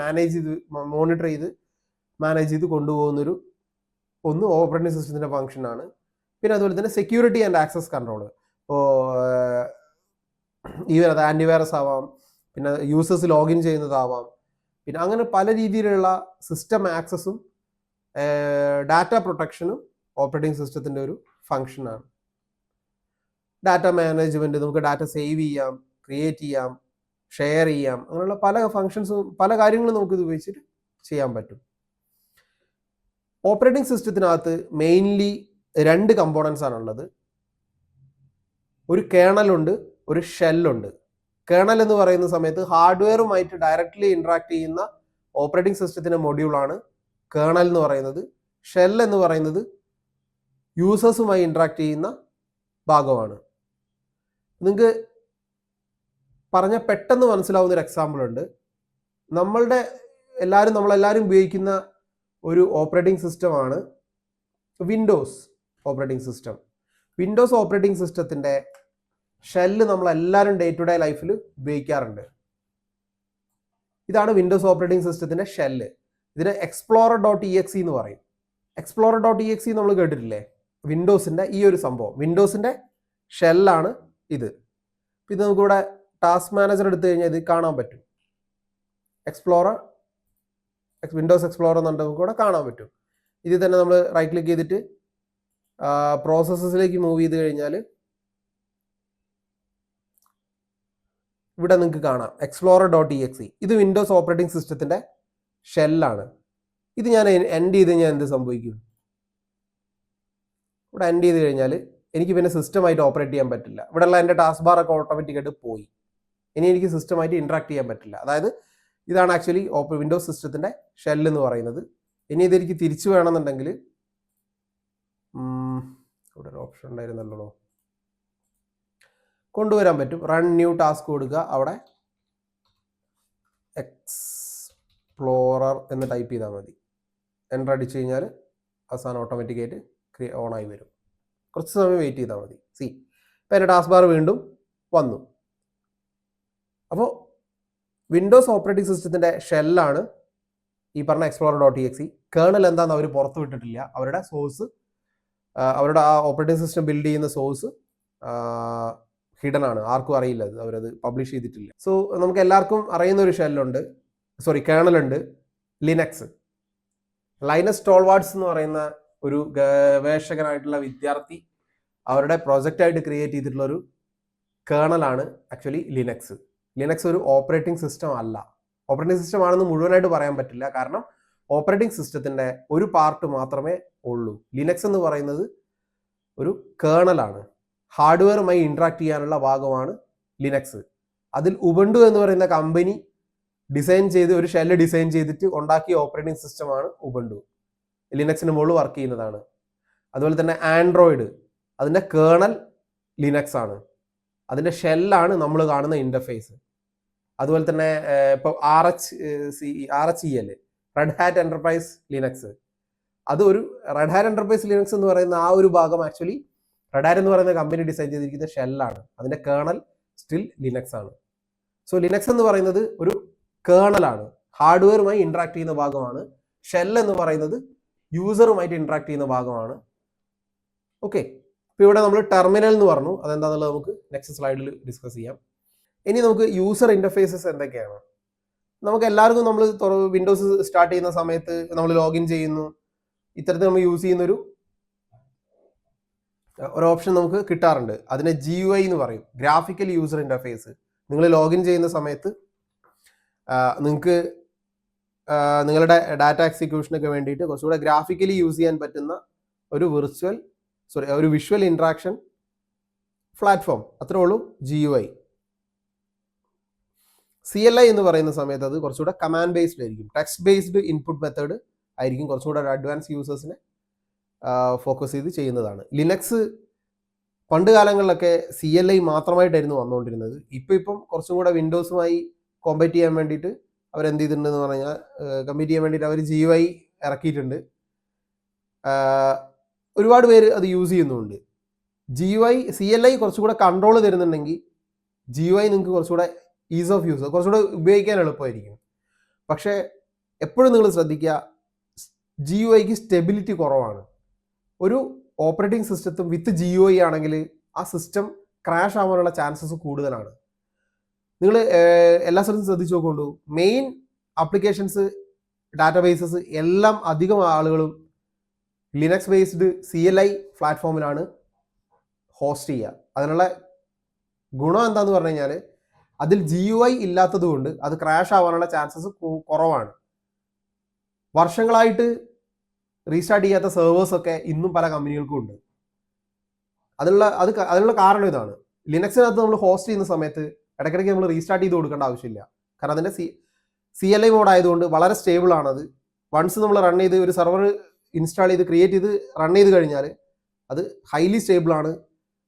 മോണിറ്റർ ചെയ്ത് മാനേജ് ചെയ്ത് കൊണ്ടുപോകുന്നൊരു ഓപ്പറേറ്റിംഗ് സിസ്റ്റത്തിന്റെ ഫംഗ്ഷൻ ആണ്. പിന്നെ അതുപോലെ തന്നെ സെക്യൂരിറ്റി ആൻഡ് ആക്സസ് കൺട്രോൾ. ഇപ്പോൾ ഈവൻ അത് ആന്റിവൈറസ് ആവാം, പിന്നെ യൂസേഴ്സ് ലോഗിൻ ചെയ്യുന്നതാവാം, പിന്നെ അങ്ങനെ പല രീതിയിലുള്ള സിസ്റ്റം ആക്സസും ഡാറ്റ പ്രൊട്ടക്ഷനും ഓപ്പറേറ്റിംഗ് സിസ്റ്റത്തിന്റെ ഒരു ഫംഗ്ഷനാണ്. ഡാറ്റ മാനേജ്മെന്റ്, നമുക്ക് ഡാറ്റ സേവ് ചെയ്യാം, ക്രിയേറ്റ് ചെയ്യാം, ഷെയർ ചെയ്യാം, അങ്ങനെയുള്ള പല ഫംഗ്ഷൻസും പല കാര്യങ്ങളും നമുക്ക് ഇത് ഉപയോഗിച്ചിട്ട് ചെയ്യാൻ പറ്റും. ഓപ്പറേറ്റിംഗ് സിസ്റ്റത്തിനകത്ത് മെയിൻലി 2 കമ്പോണൻസ് ആണുള്ളത്. ഒരു കേണലുണ്ട്, ഒരു ഷെല്ലുണ്ട്. കേണൽ എന്ന് പറയുന്ന സമയത്ത് ഹാർഡ്വെയറുമായിട്ട് ഡയറക്റ്റ്ലി ഇന്ററാക്ട് ചെയ്യുന്ന ഓപ്പറേറ്റിംഗ് സിസ്റ്റത്തിന്റെ മൊഡ്യൂളാണ് കേണൽ എന്ന് പറയുന്നത്. ഷെൽ എന്ന് പറയുന്നത് യൂസേഴ്സുമായി ഇന്ററാക്ട് ചെയ്യുന്ന ഭാഗമാണ്. നിങ്ങൾക്ക് പറഞ്ഞ പെട്ടെന്ന് മനസ്സിലാവുന്ന ഒരു എക്സാമ്പിൾ ഉണ്ട്. നമ്മളെല്ലാവരും ഉപയോഗിക്കുന്ന ഒരു ഓപ്പറേറ്റിംഗ് സിസ്റ്റമാണ് Windows operating system. Windows operating സിസ്റ്റത്തിന്റെ ഷെല്ല് നമ്മളെല്ലാവരും ഡേ ടു ഡേ ലൈഫിൽ ഉപയോഗിക്കാറുണ്ട്. ഇതാണ് വിൻഡോസ് ഓപ്പറേറ്റിംഗ് സിസ്റ്റത്തിന്റെ ഷെല്ല്. ഇതിന് explorer.exe എന്ന് പറയും. explorer.exe നമ്മൾ കേട്ടിട്ടില്ലേ? വിൻഡോസിന്റെ ഈ ഒരു സംഭവം, വിൻഡോസിന്റെ ഷെല്ലാണ് ഇത്. ഇത് നമുക്കിവിടെ ടാസ്ക് മാനേജർ എടുത്തു കഴിഞ്ഞാൽ ഇത് കാണാൻ പറ്റും. വിൻഡോസ് എക്സ്പ്ലോറർ എന്നുണ്ട് നമുക്ക് ഇവിടെ കാണാൻ പറ്റും. ഇതിൽ തന്നെ നമ്മൾ റൈറ്റ് ക്ലിക്ക് ചെയ്തിട്ട് പ്രോസസ്സസിലേക്ക് മൂവ് ചെയ്ത് കഴിഞ്ഞാൽ ഇവിടെ നിങ്ങൾക്ക് കാണാം explorer.exe. ഇത് വിൻഡോസ് ഓപ്പറേറ്റിംഗ് സിസ്റ്റത്തിന്റെ ഷെല്ലാണ്. ഇത് ഞാൻ എൻഡ് ചെയ്ത് കഴിഞ്ഞാൽ എന്ത് സംഭവിക്കും? ഇവിടെ എൻഡ് ചെയ്ത് കഴിഞ്ഞാൽ എനിക്ക് പിന്നെ സിസ്റ്റമായിട്ട് ഓപ്പറേറ്റ് ചെയ്യാൻ പറ്റില്ല. ഇവിടെയുള്ള എൻ്റെ ടാസ്ക് ബാർ ഒക്കെ ഓട്ടോമാറ്റിക്കായിട്ട് പോയി. ഇനി എനിക്ക് സിസ്റ്റമായിട്ട് ഇന്ററാക്ട് ചെയ്യാൻ പറ്റില്ല. അതായത് ഇതാണ് ആക്ച്വലി വിൻഡോസ് സിസ്റ്റത്തിന്റെ ഷെൽ എന്ന് പറയുന്നത്. ഇനി ഇതെനിക്ക് തിരിച്ചു വേണമെന്നുണ്ടെങ്കിൽ ഇവിടെ ഒരു ഓപ്ഷൻ ഉണ്ടായിരുന്നല്ലോ, കൊണ്ടുവരാൻ പറ്റും. റൺ ന്യൂ ടാസ്ക് കൊടുക്കുക, അവിടെ എക്സ്പ്ലോറർ എന്ന് ടൈപ്പ് ചെയ്താൽ മതി. എൻ്റർ അടിച്ചു കഴിഞ്ഞാൽ അവസാനം ഓട്ടോമാറ്റിക്കായിട്ട് ഓണായി വരും. കുറച്ച് സമയം വെയിറ്റ് ചെയ്താൽ മതി. ഇപ്പം എൻ്റെ ടാസ്ക് ബാർ വീണ്ടും വന്നു. അപ്പോൾ വിൻഡോസ് ഓപ്പറേറ്റിംഗ് സിസ്റ്റത്തിന്റെ ഷെല്ലാണ് ഈ പറഞ്ഞ explorer.exe. കേണൽ എന്താണെന്ന് അവർ പുറത്തു വിട്ടിട്ടില്ല. അവരുടെ സോഴ്സ്, അവരുടെ ആ ഓപ്പറേറ്റിംഗ് സിസ്റ്റം ബിൽഡ് ചെയ്യുന്ന സോഴ്സ് ഹിഡൻ ആണ്, ആർക്കും അറിയില്ല. അവരത് പബ്ലിഷ് ചെയ്തിട്ടില്ല. സോ നമുക്ക് എല്ലാവർക്കും അറിയുന്ന ഒരു കേണലുണ്ട്, ലിനക്സ്. ലൈനസ് ടോൾവാർഡ്സ് എന്ന് പറയുന്ന ഒരു ഗവേഷകനായിട്ടുള്ള വിദ്യാർത്ഥി അവരുടെ പ്രൊജക്റ്റായിട്ട് ക്രിയേറ്റ് ചെയ്തിട്ടുള്ള ഒരു കേണലാണ് ആക്ച്വലി ലിനക്സ്. ലിനക്സ് ഒരു ഓപ്പറേറ്റിംഗ് സിസ്റ്റം അല്ല. ഓപ്പറേറ്റിംഗ് സിസ്റ്റം ആണെന്ന് മുഴുവനായിട്ട് പറയാൻ പറ്റില്ല, കാരണം ഓപ്പറേറ്റിംഗ് സിസ്റ്റത്തിന്റെ ഒരു പാർട്ട് മാത്രമേ ഉള്ളൂ. ലിനക്സ് എന്ന് പറയുന്നത് ഒരു കേണലാണ്. ഹാർഡ്വെയറുമായി ഇന്ററാക്ട് ചെയ്യാനുള്ള ഭാഗമാണ് ലിനക്സ്. അതിൽ ഉബുണ്ടു എന്ന് പറയുന്ന കമ്പനി ഡിസൈൻ ചെയ്ത് ഒരു ഷെല്ല് ഡിസൈൻ ചെയ്തിട്ട് ഉണ്ടാക്കിയ ഓപ്പറേറ്റിംഗ് സിസ്റ്റമാണ് ഉബുണ്ടു. ലിനക്സിന് മുകളിൽ വർക്ക് ചെയ്യുന്നതാണ്. അതുപോലെ തന്നെ ആൻഡ്രോയിഡ്, അതിൻ്റെ കേണൽ ലിനക്സ് ആണ്. അതിൻ്റെ ഷെല്ലാണ് നമ്മൾ കാണുന്ന ഇന്റർഫേസ്. അതുപോലെ തന്നെ ഇപ്പോൾ RHEL, red hat enterprise Linux, അത് ഒരു റെഡ് ഹാറ്റ് എന്റർപ്രൈസ് ലിനക്സ് എന്ന് പറയുന്ന ആ ഒരു ഭാഗം ആക്ച്വലി റെഡ് ഹാറ്റ് എന്ന് പറയുന്ന കമ്പനി ഡിസൈൻ ചെയ്തിരിക്കുന്ന ഷെല്ലാണ്. അതിൻ്റെ കേണൽ സ്റ്റിൽ ലിനക്സ് ആണ്. സോ ലിനക്സ് എന്ന് പറയുന്നത് ഒരു കേണലാണ്, ഹാർഡ്വെയറുമായി ഇന്ററാക്ട് ചെയ്യുന്ന ഭാഗമാണ്. ഷെൽ എന്ന് പറയുന്നത് യൂസറുമായിട്ട് ഇന്ററാക്ട് ചെയ്യുന്ന ഭാഗമാണ്. ഓക്കെ, ഇപ്പോൾ ഇവിടെ നമ്മൾ ടെർമിനൽ എന്ന് പറഞ്ഞു, അതെന്താണെന്നുള്ളത് നമുക്ക് നെക്സ്റ്റ് സ്ലൈഡിൽ ഡിസ്കസ് ചെയ്യാം. ഇനി നമുക്ക് യൂസർ ഇന്റർഫേസസ് എന്തൊക്കെയാണ്? നമുക്ക് എല്ലാവർക്കും നമ്മൾ വിൻഡോസ് സ്റ്റാർട്ട് ചെയ്യുന്ന സമയത്ത് നമ്മൾ ലോഗിൻ ചെയ്യുന്നു, ഇത്തരത്തിൽ നമ്മൾ യൂസ് ചെയ്യുന്ന ഒരു ഓപ്ഷൻ നമുക്ക് കിട്ടാറുണ്ട്. അതിനെ GUI എന്ന് പറയും, ഗ്രാഫിക്കൽ യൂസർ ഇന്റർഫേസ്. നിങ്ങൾ ലോഗിൻ ചെയ്യുന്ന സമയത്ത് നിങ്ങൾക്ക് നിങ്ങളുടെ ഡാറ്റ എക്സിക്യൂഷനൊക്കെ വേണ്ടിയിട്ട് കുറച്ചുകൂടെ ഗ്രാഫിക്കലി യൂസ് ചെയ്യാൻ പറ്റുന്ന ഒരു വിഷ്വൽ ഇന്ററാക്ഷൻ പ്ലാറ്റ്ഫോം, അത്രേ ഉള്ളൂ GUI. CLI എന്ന് പറയുന്ന സമയത്ത് അത് കുറച്ചുകൂടെ കമാൻഡ് ബേസ്ഡ് ആയിരിക്കും, ടെക്സ്റ്റ് ബേസ്ഡ് ഇൻപുട്ട് മെത്തേഡ് ആയിരിക്കും, കുറച്ചുകൂടെ അഡ്വാൻസ് യൂസേഴ്സിനെ ഫോക്കസ് ചെയ്ത് ചെയ്യുന്നതാണ്. ലിനക്സ് പണ്ട് കാലങ്ങളിലൊക്കെ CLI മാത്രമായിട്ടായിരുന്നു വന്നുകൊണ്ടിരുന്നത്. ഇപ്പം കുറച്ചും കൂടെ വിൻഡോസുമായി കോമ്പറ്റ് ചെയ്യാൻ വേണ്ടിയിട്ട് അവരെന്ത് ചെയ്തിട്ടുണ്ടെന്ന് പറഞ്ഞാൽ കമ്പീറ്റ് ചെയ്യാൻ വേണ്ടിയിട്ട് അവർ GUI ഇറക്കിയിട്ടുണ്ട്. ഒരുപാട് പേര് അത് യൂസ് ചെയ്യുന്നുണ്ട്. CLI കുറച്ചുകൂടെ കൺട്രോൾ തരുന്നുണ്ടെങ്കിൽ GUI നിങ്ങൾക്ക് കുറച്ചുകൂടെ ഈസ് ഓഫ് യൂസ്, കുറച്ചുകൂടെ ഉപയോഗിക്കാൻ എളുപ്പമായിരിക്കും. പക്ഷേ എപ്പോഴും നിങ്ങൾ ശ്രദ്ധിക്കുക, GUIക്ക് സ്റ്റെബിലിറ്റി കുറവാണ്. ഒരു ഓപ്പറേറ്റിംഗ് സിസ്റ്റത്തും വിത്ത് GUI ആണെങ്കിൽ ആ സിസ്റ്റം ക്രാഷ് ആവാനുള്ള ചാൻസസ് കൂടുതലാണ്. നിങ്ങൾ എല്ലാ സ്ഥലത്തും ശ്രദ്ധിച്ചു നോക്കൊണ്ടു, മെയിൻ ആപ്ലിക്കേഷൻസ്, ഡാറ്റാബേസസ് എല്ലാം അധികം ആളുകളും ലിനക്സ് ബേസ്ഡ് CLI പ്ലാറ്റ്ഫോമിലാണ് ഹോസ്റ്റ് ചെയ്യുക. അതിനുള്ള ഗുണം എന്താന്ന് പറഞ്ഞു കഴിഞ്ഞാൽ അതിൽ GUI ഇല്ലാത്തത് കൊണ്ട് അത് ക്രാഷ് ആവാനുള്ള ചാൻസസ് കുറവാണ്. വർഷങ്ങളായിട്ട് റീസ്റ്റാർട്ട് ചെയ്യാത്ത സെർവേഴ്സൊക്കെ ഇന്നും പല കമ്പനികൾക്കും ഉണ്ട്. അതിനുള്ള കാരണം ഇതാണ്. ലിനക്സിനകത്ത് നമ്മൾ ഹോസ്റ്റ് ചെയ്യുന്ന സമയത്ത് ഇടയ്ക്കിടയ്ക്ക് നമ്മൾ റീസ്റ്റാർട്ട് ചെയ്ത് കൊടുക്കേണ്ട ആവശ്യമില്ല. കാരണം അതിൻ്റെ CLI മോഡ് ആയതുകൊണ്ട് വളരെ സ്റ്റേബിൾ ആണത്. വൺസ് നമ്മൾ റൺ ചെയ്ത് ഒരു സെർവർ ഇൻസ്റ്റാൾ ചെയ്ത് ക്രിയേറ്റ് ചെയ്ത് റൺ ചെയ്ത് കഴിഞ്ഞാൽ അത് ഹൈലി സ്റ്റേബിൾ ആണ്.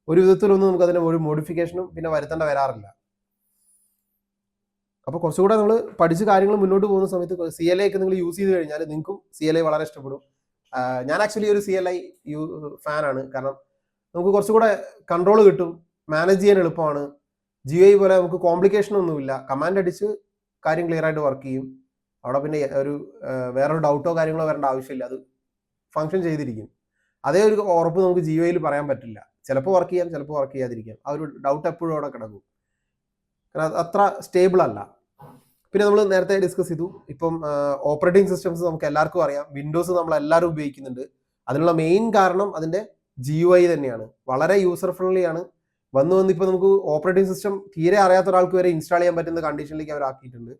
ഒരു വിധത്തിലൊന്നും നമുക്ക് അതിന് ഒരു മോഡിഫിക്കേഷനും പിന്നെ വരുത്തേണ്ട വരാറില്ല. അപ്പോൾ കുറച്ചുകൂടെ നമ്മൾ പഠിച്ച് കാര്യങ്ങൾ മുന്നോട്ട് പോകുന്ന സമയത്ത് CLI ഒക്കെ നിങ്ങൾ യൂസ് ചെയ്ത് കഴിഞ്ഞാൽ നിങ്ങൾക്കും CLI വളരെ ഇഷ്ടപ്പെടും. ഞാൻ ആക്ച്വലി ഒരു CLI ഫാനാണ്. കാരണം നമുക്ക് കുറച്ചുകൂടെ കൺട്രോൾ കിട്ടും, മാനേജ് ചെയ്യാൻ എളുപ്പമാണ്. GUI പോലെ നമുക്ക് കോംപ്ലിക്കേഷൻ ഒന്നുമില്ല. കമാൻഡ് അടിച്ച് കാര്യം ക്ലിയർ ആയിട്ട് വർക്ക് ചെയ്യും. അവിടെ പിന്നെ വേറൊരു ഡൗട്ടോ കാര്യങ്ങളോ വരേണ്ട ആവശ്യമില്ല, അത് ഫങ്ഷൻ ചെയ്തിരിക്കും. അതേ ഒരു ഉറപ്പ് നമുക്ക് GUIയിൽ പറയാൻ പറ്റില്ല. ചിലപ്പോൾ വർക്ക് ചെയ്യാം, ചിലപ്പോൾ വർക്ക് ചെയ്യാതിരിക്കാം. ആ ഒരു ഡൗട്ട് എപ്പോഴും അവിടെ കിടക്കും. കാരണം അത്ര സ്റ്റേബിൾ അല്ല. പിന്നെ നമ്മൾ നേരത്തെ ഡിസ്കസ് ചെയ്തു, ഇപ്പം ഓപ്പറേറ്റിംഗ് സിസ്റ്റംസ് നമുക്ക് എല്ലാവർക്കും അറിയാം, വിൻഡോസ് നമ്മളെല്ലാവരും ഉപയോഗിക്കുന്നുണ്ട്. അതിനുള്ള മെയിൻ കാരണം അതിൻ്റെ GUI തന്നെയാണ്. വളരെ യൂസർ ഫ്രണ്ട്ലി ആണ്. വന്ന് ഇപ്പോൾ നമുക്ക് ഓപ്പറേറ്റിംഗ് സിസ്റ്റം തീരെ അറിയാത്ത ഒരാൾക്ക് വരെ ഇൻസ്റ്റാൾ ചെയ്യാൻ പറ്റുന്ന കണ്ടീഷനിലേക്ക് അവർ ആക്കിയിട്ടുണ്ട്.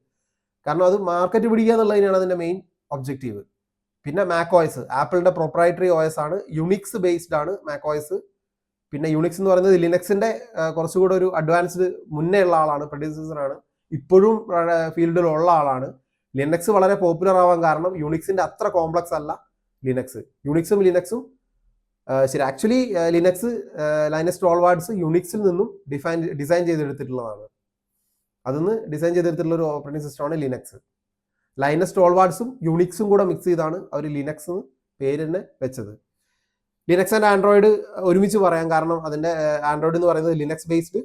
കാരണം അത് മാർക്കറ്റ് പിടിക്കുക എന്നുള്ളതിനാണ് അതിൻ്റെ മെയിൻ ഒബ്ജക്റ്റീവ്. പിന്നെ macOS, ആപ്പിളിൻ്റെ പ്രൊപ്രൈറ്ററി OS ആണ്. യുണിക്സ് ബേസ്ഡ് ആണ് macOS. പിന്നെ യുണിക്സ് എന്ന് പറയുന്നത് ലിനക്സിൻ്റെ കുറച്ചുകൂടെ ഒരു അഡ്വാൻസ്ഡ് മുന്നേ ഉള്ള ആളാണ്, പ്രൊഡ്യൂസറാണ്, ഇപ്പോഴും ഫീൽഡിലുള്ള ആളാണ്. ലിനക്സ് വളരെ പോപ്പുലർ ആവാൻ കാരണം യുണിക്സിൻ്റെ അത്ര കോംപ്ലക്സ് അല്ല ലിനക്സ്. യുണിക്സും ലിനക്സും ശരി, ആക്ച്വലി ലൈനസ് ടോൾവാർഡ്സ് യുണിക്സിൽ നിന്നും ഡിസൈൻ ചെയ്തെടുത്തിട്ടുള്ളതാണ്. അതിന്ന് ഡിസൈൻ ചെയ്തെടുത്തിട്ടുള്ള ഒരു ഓപ്പറേറ്റിംഗ് സിസ്റ്റമാണ് ലിനക്സ്. ലൈനസ് ടോൾവാർഡ്സും യുണിക്സും കൂടെ മിക്സ് ചെയ്താണ് അവർ ലിനക്സ് എന്ന് പേര് തന്നെ വെച്ചത്. ലിനക്സ് ആൻഡ് ആൻഡ്രോയിഡ് ഒരുമിച്ച് പറയാം, കാരണം അതിൻ്റെ ആൻഡ്രോയിഡ് എന്ന് പറയുന്നത് ലിനക്സ് ബേസ്ഡ്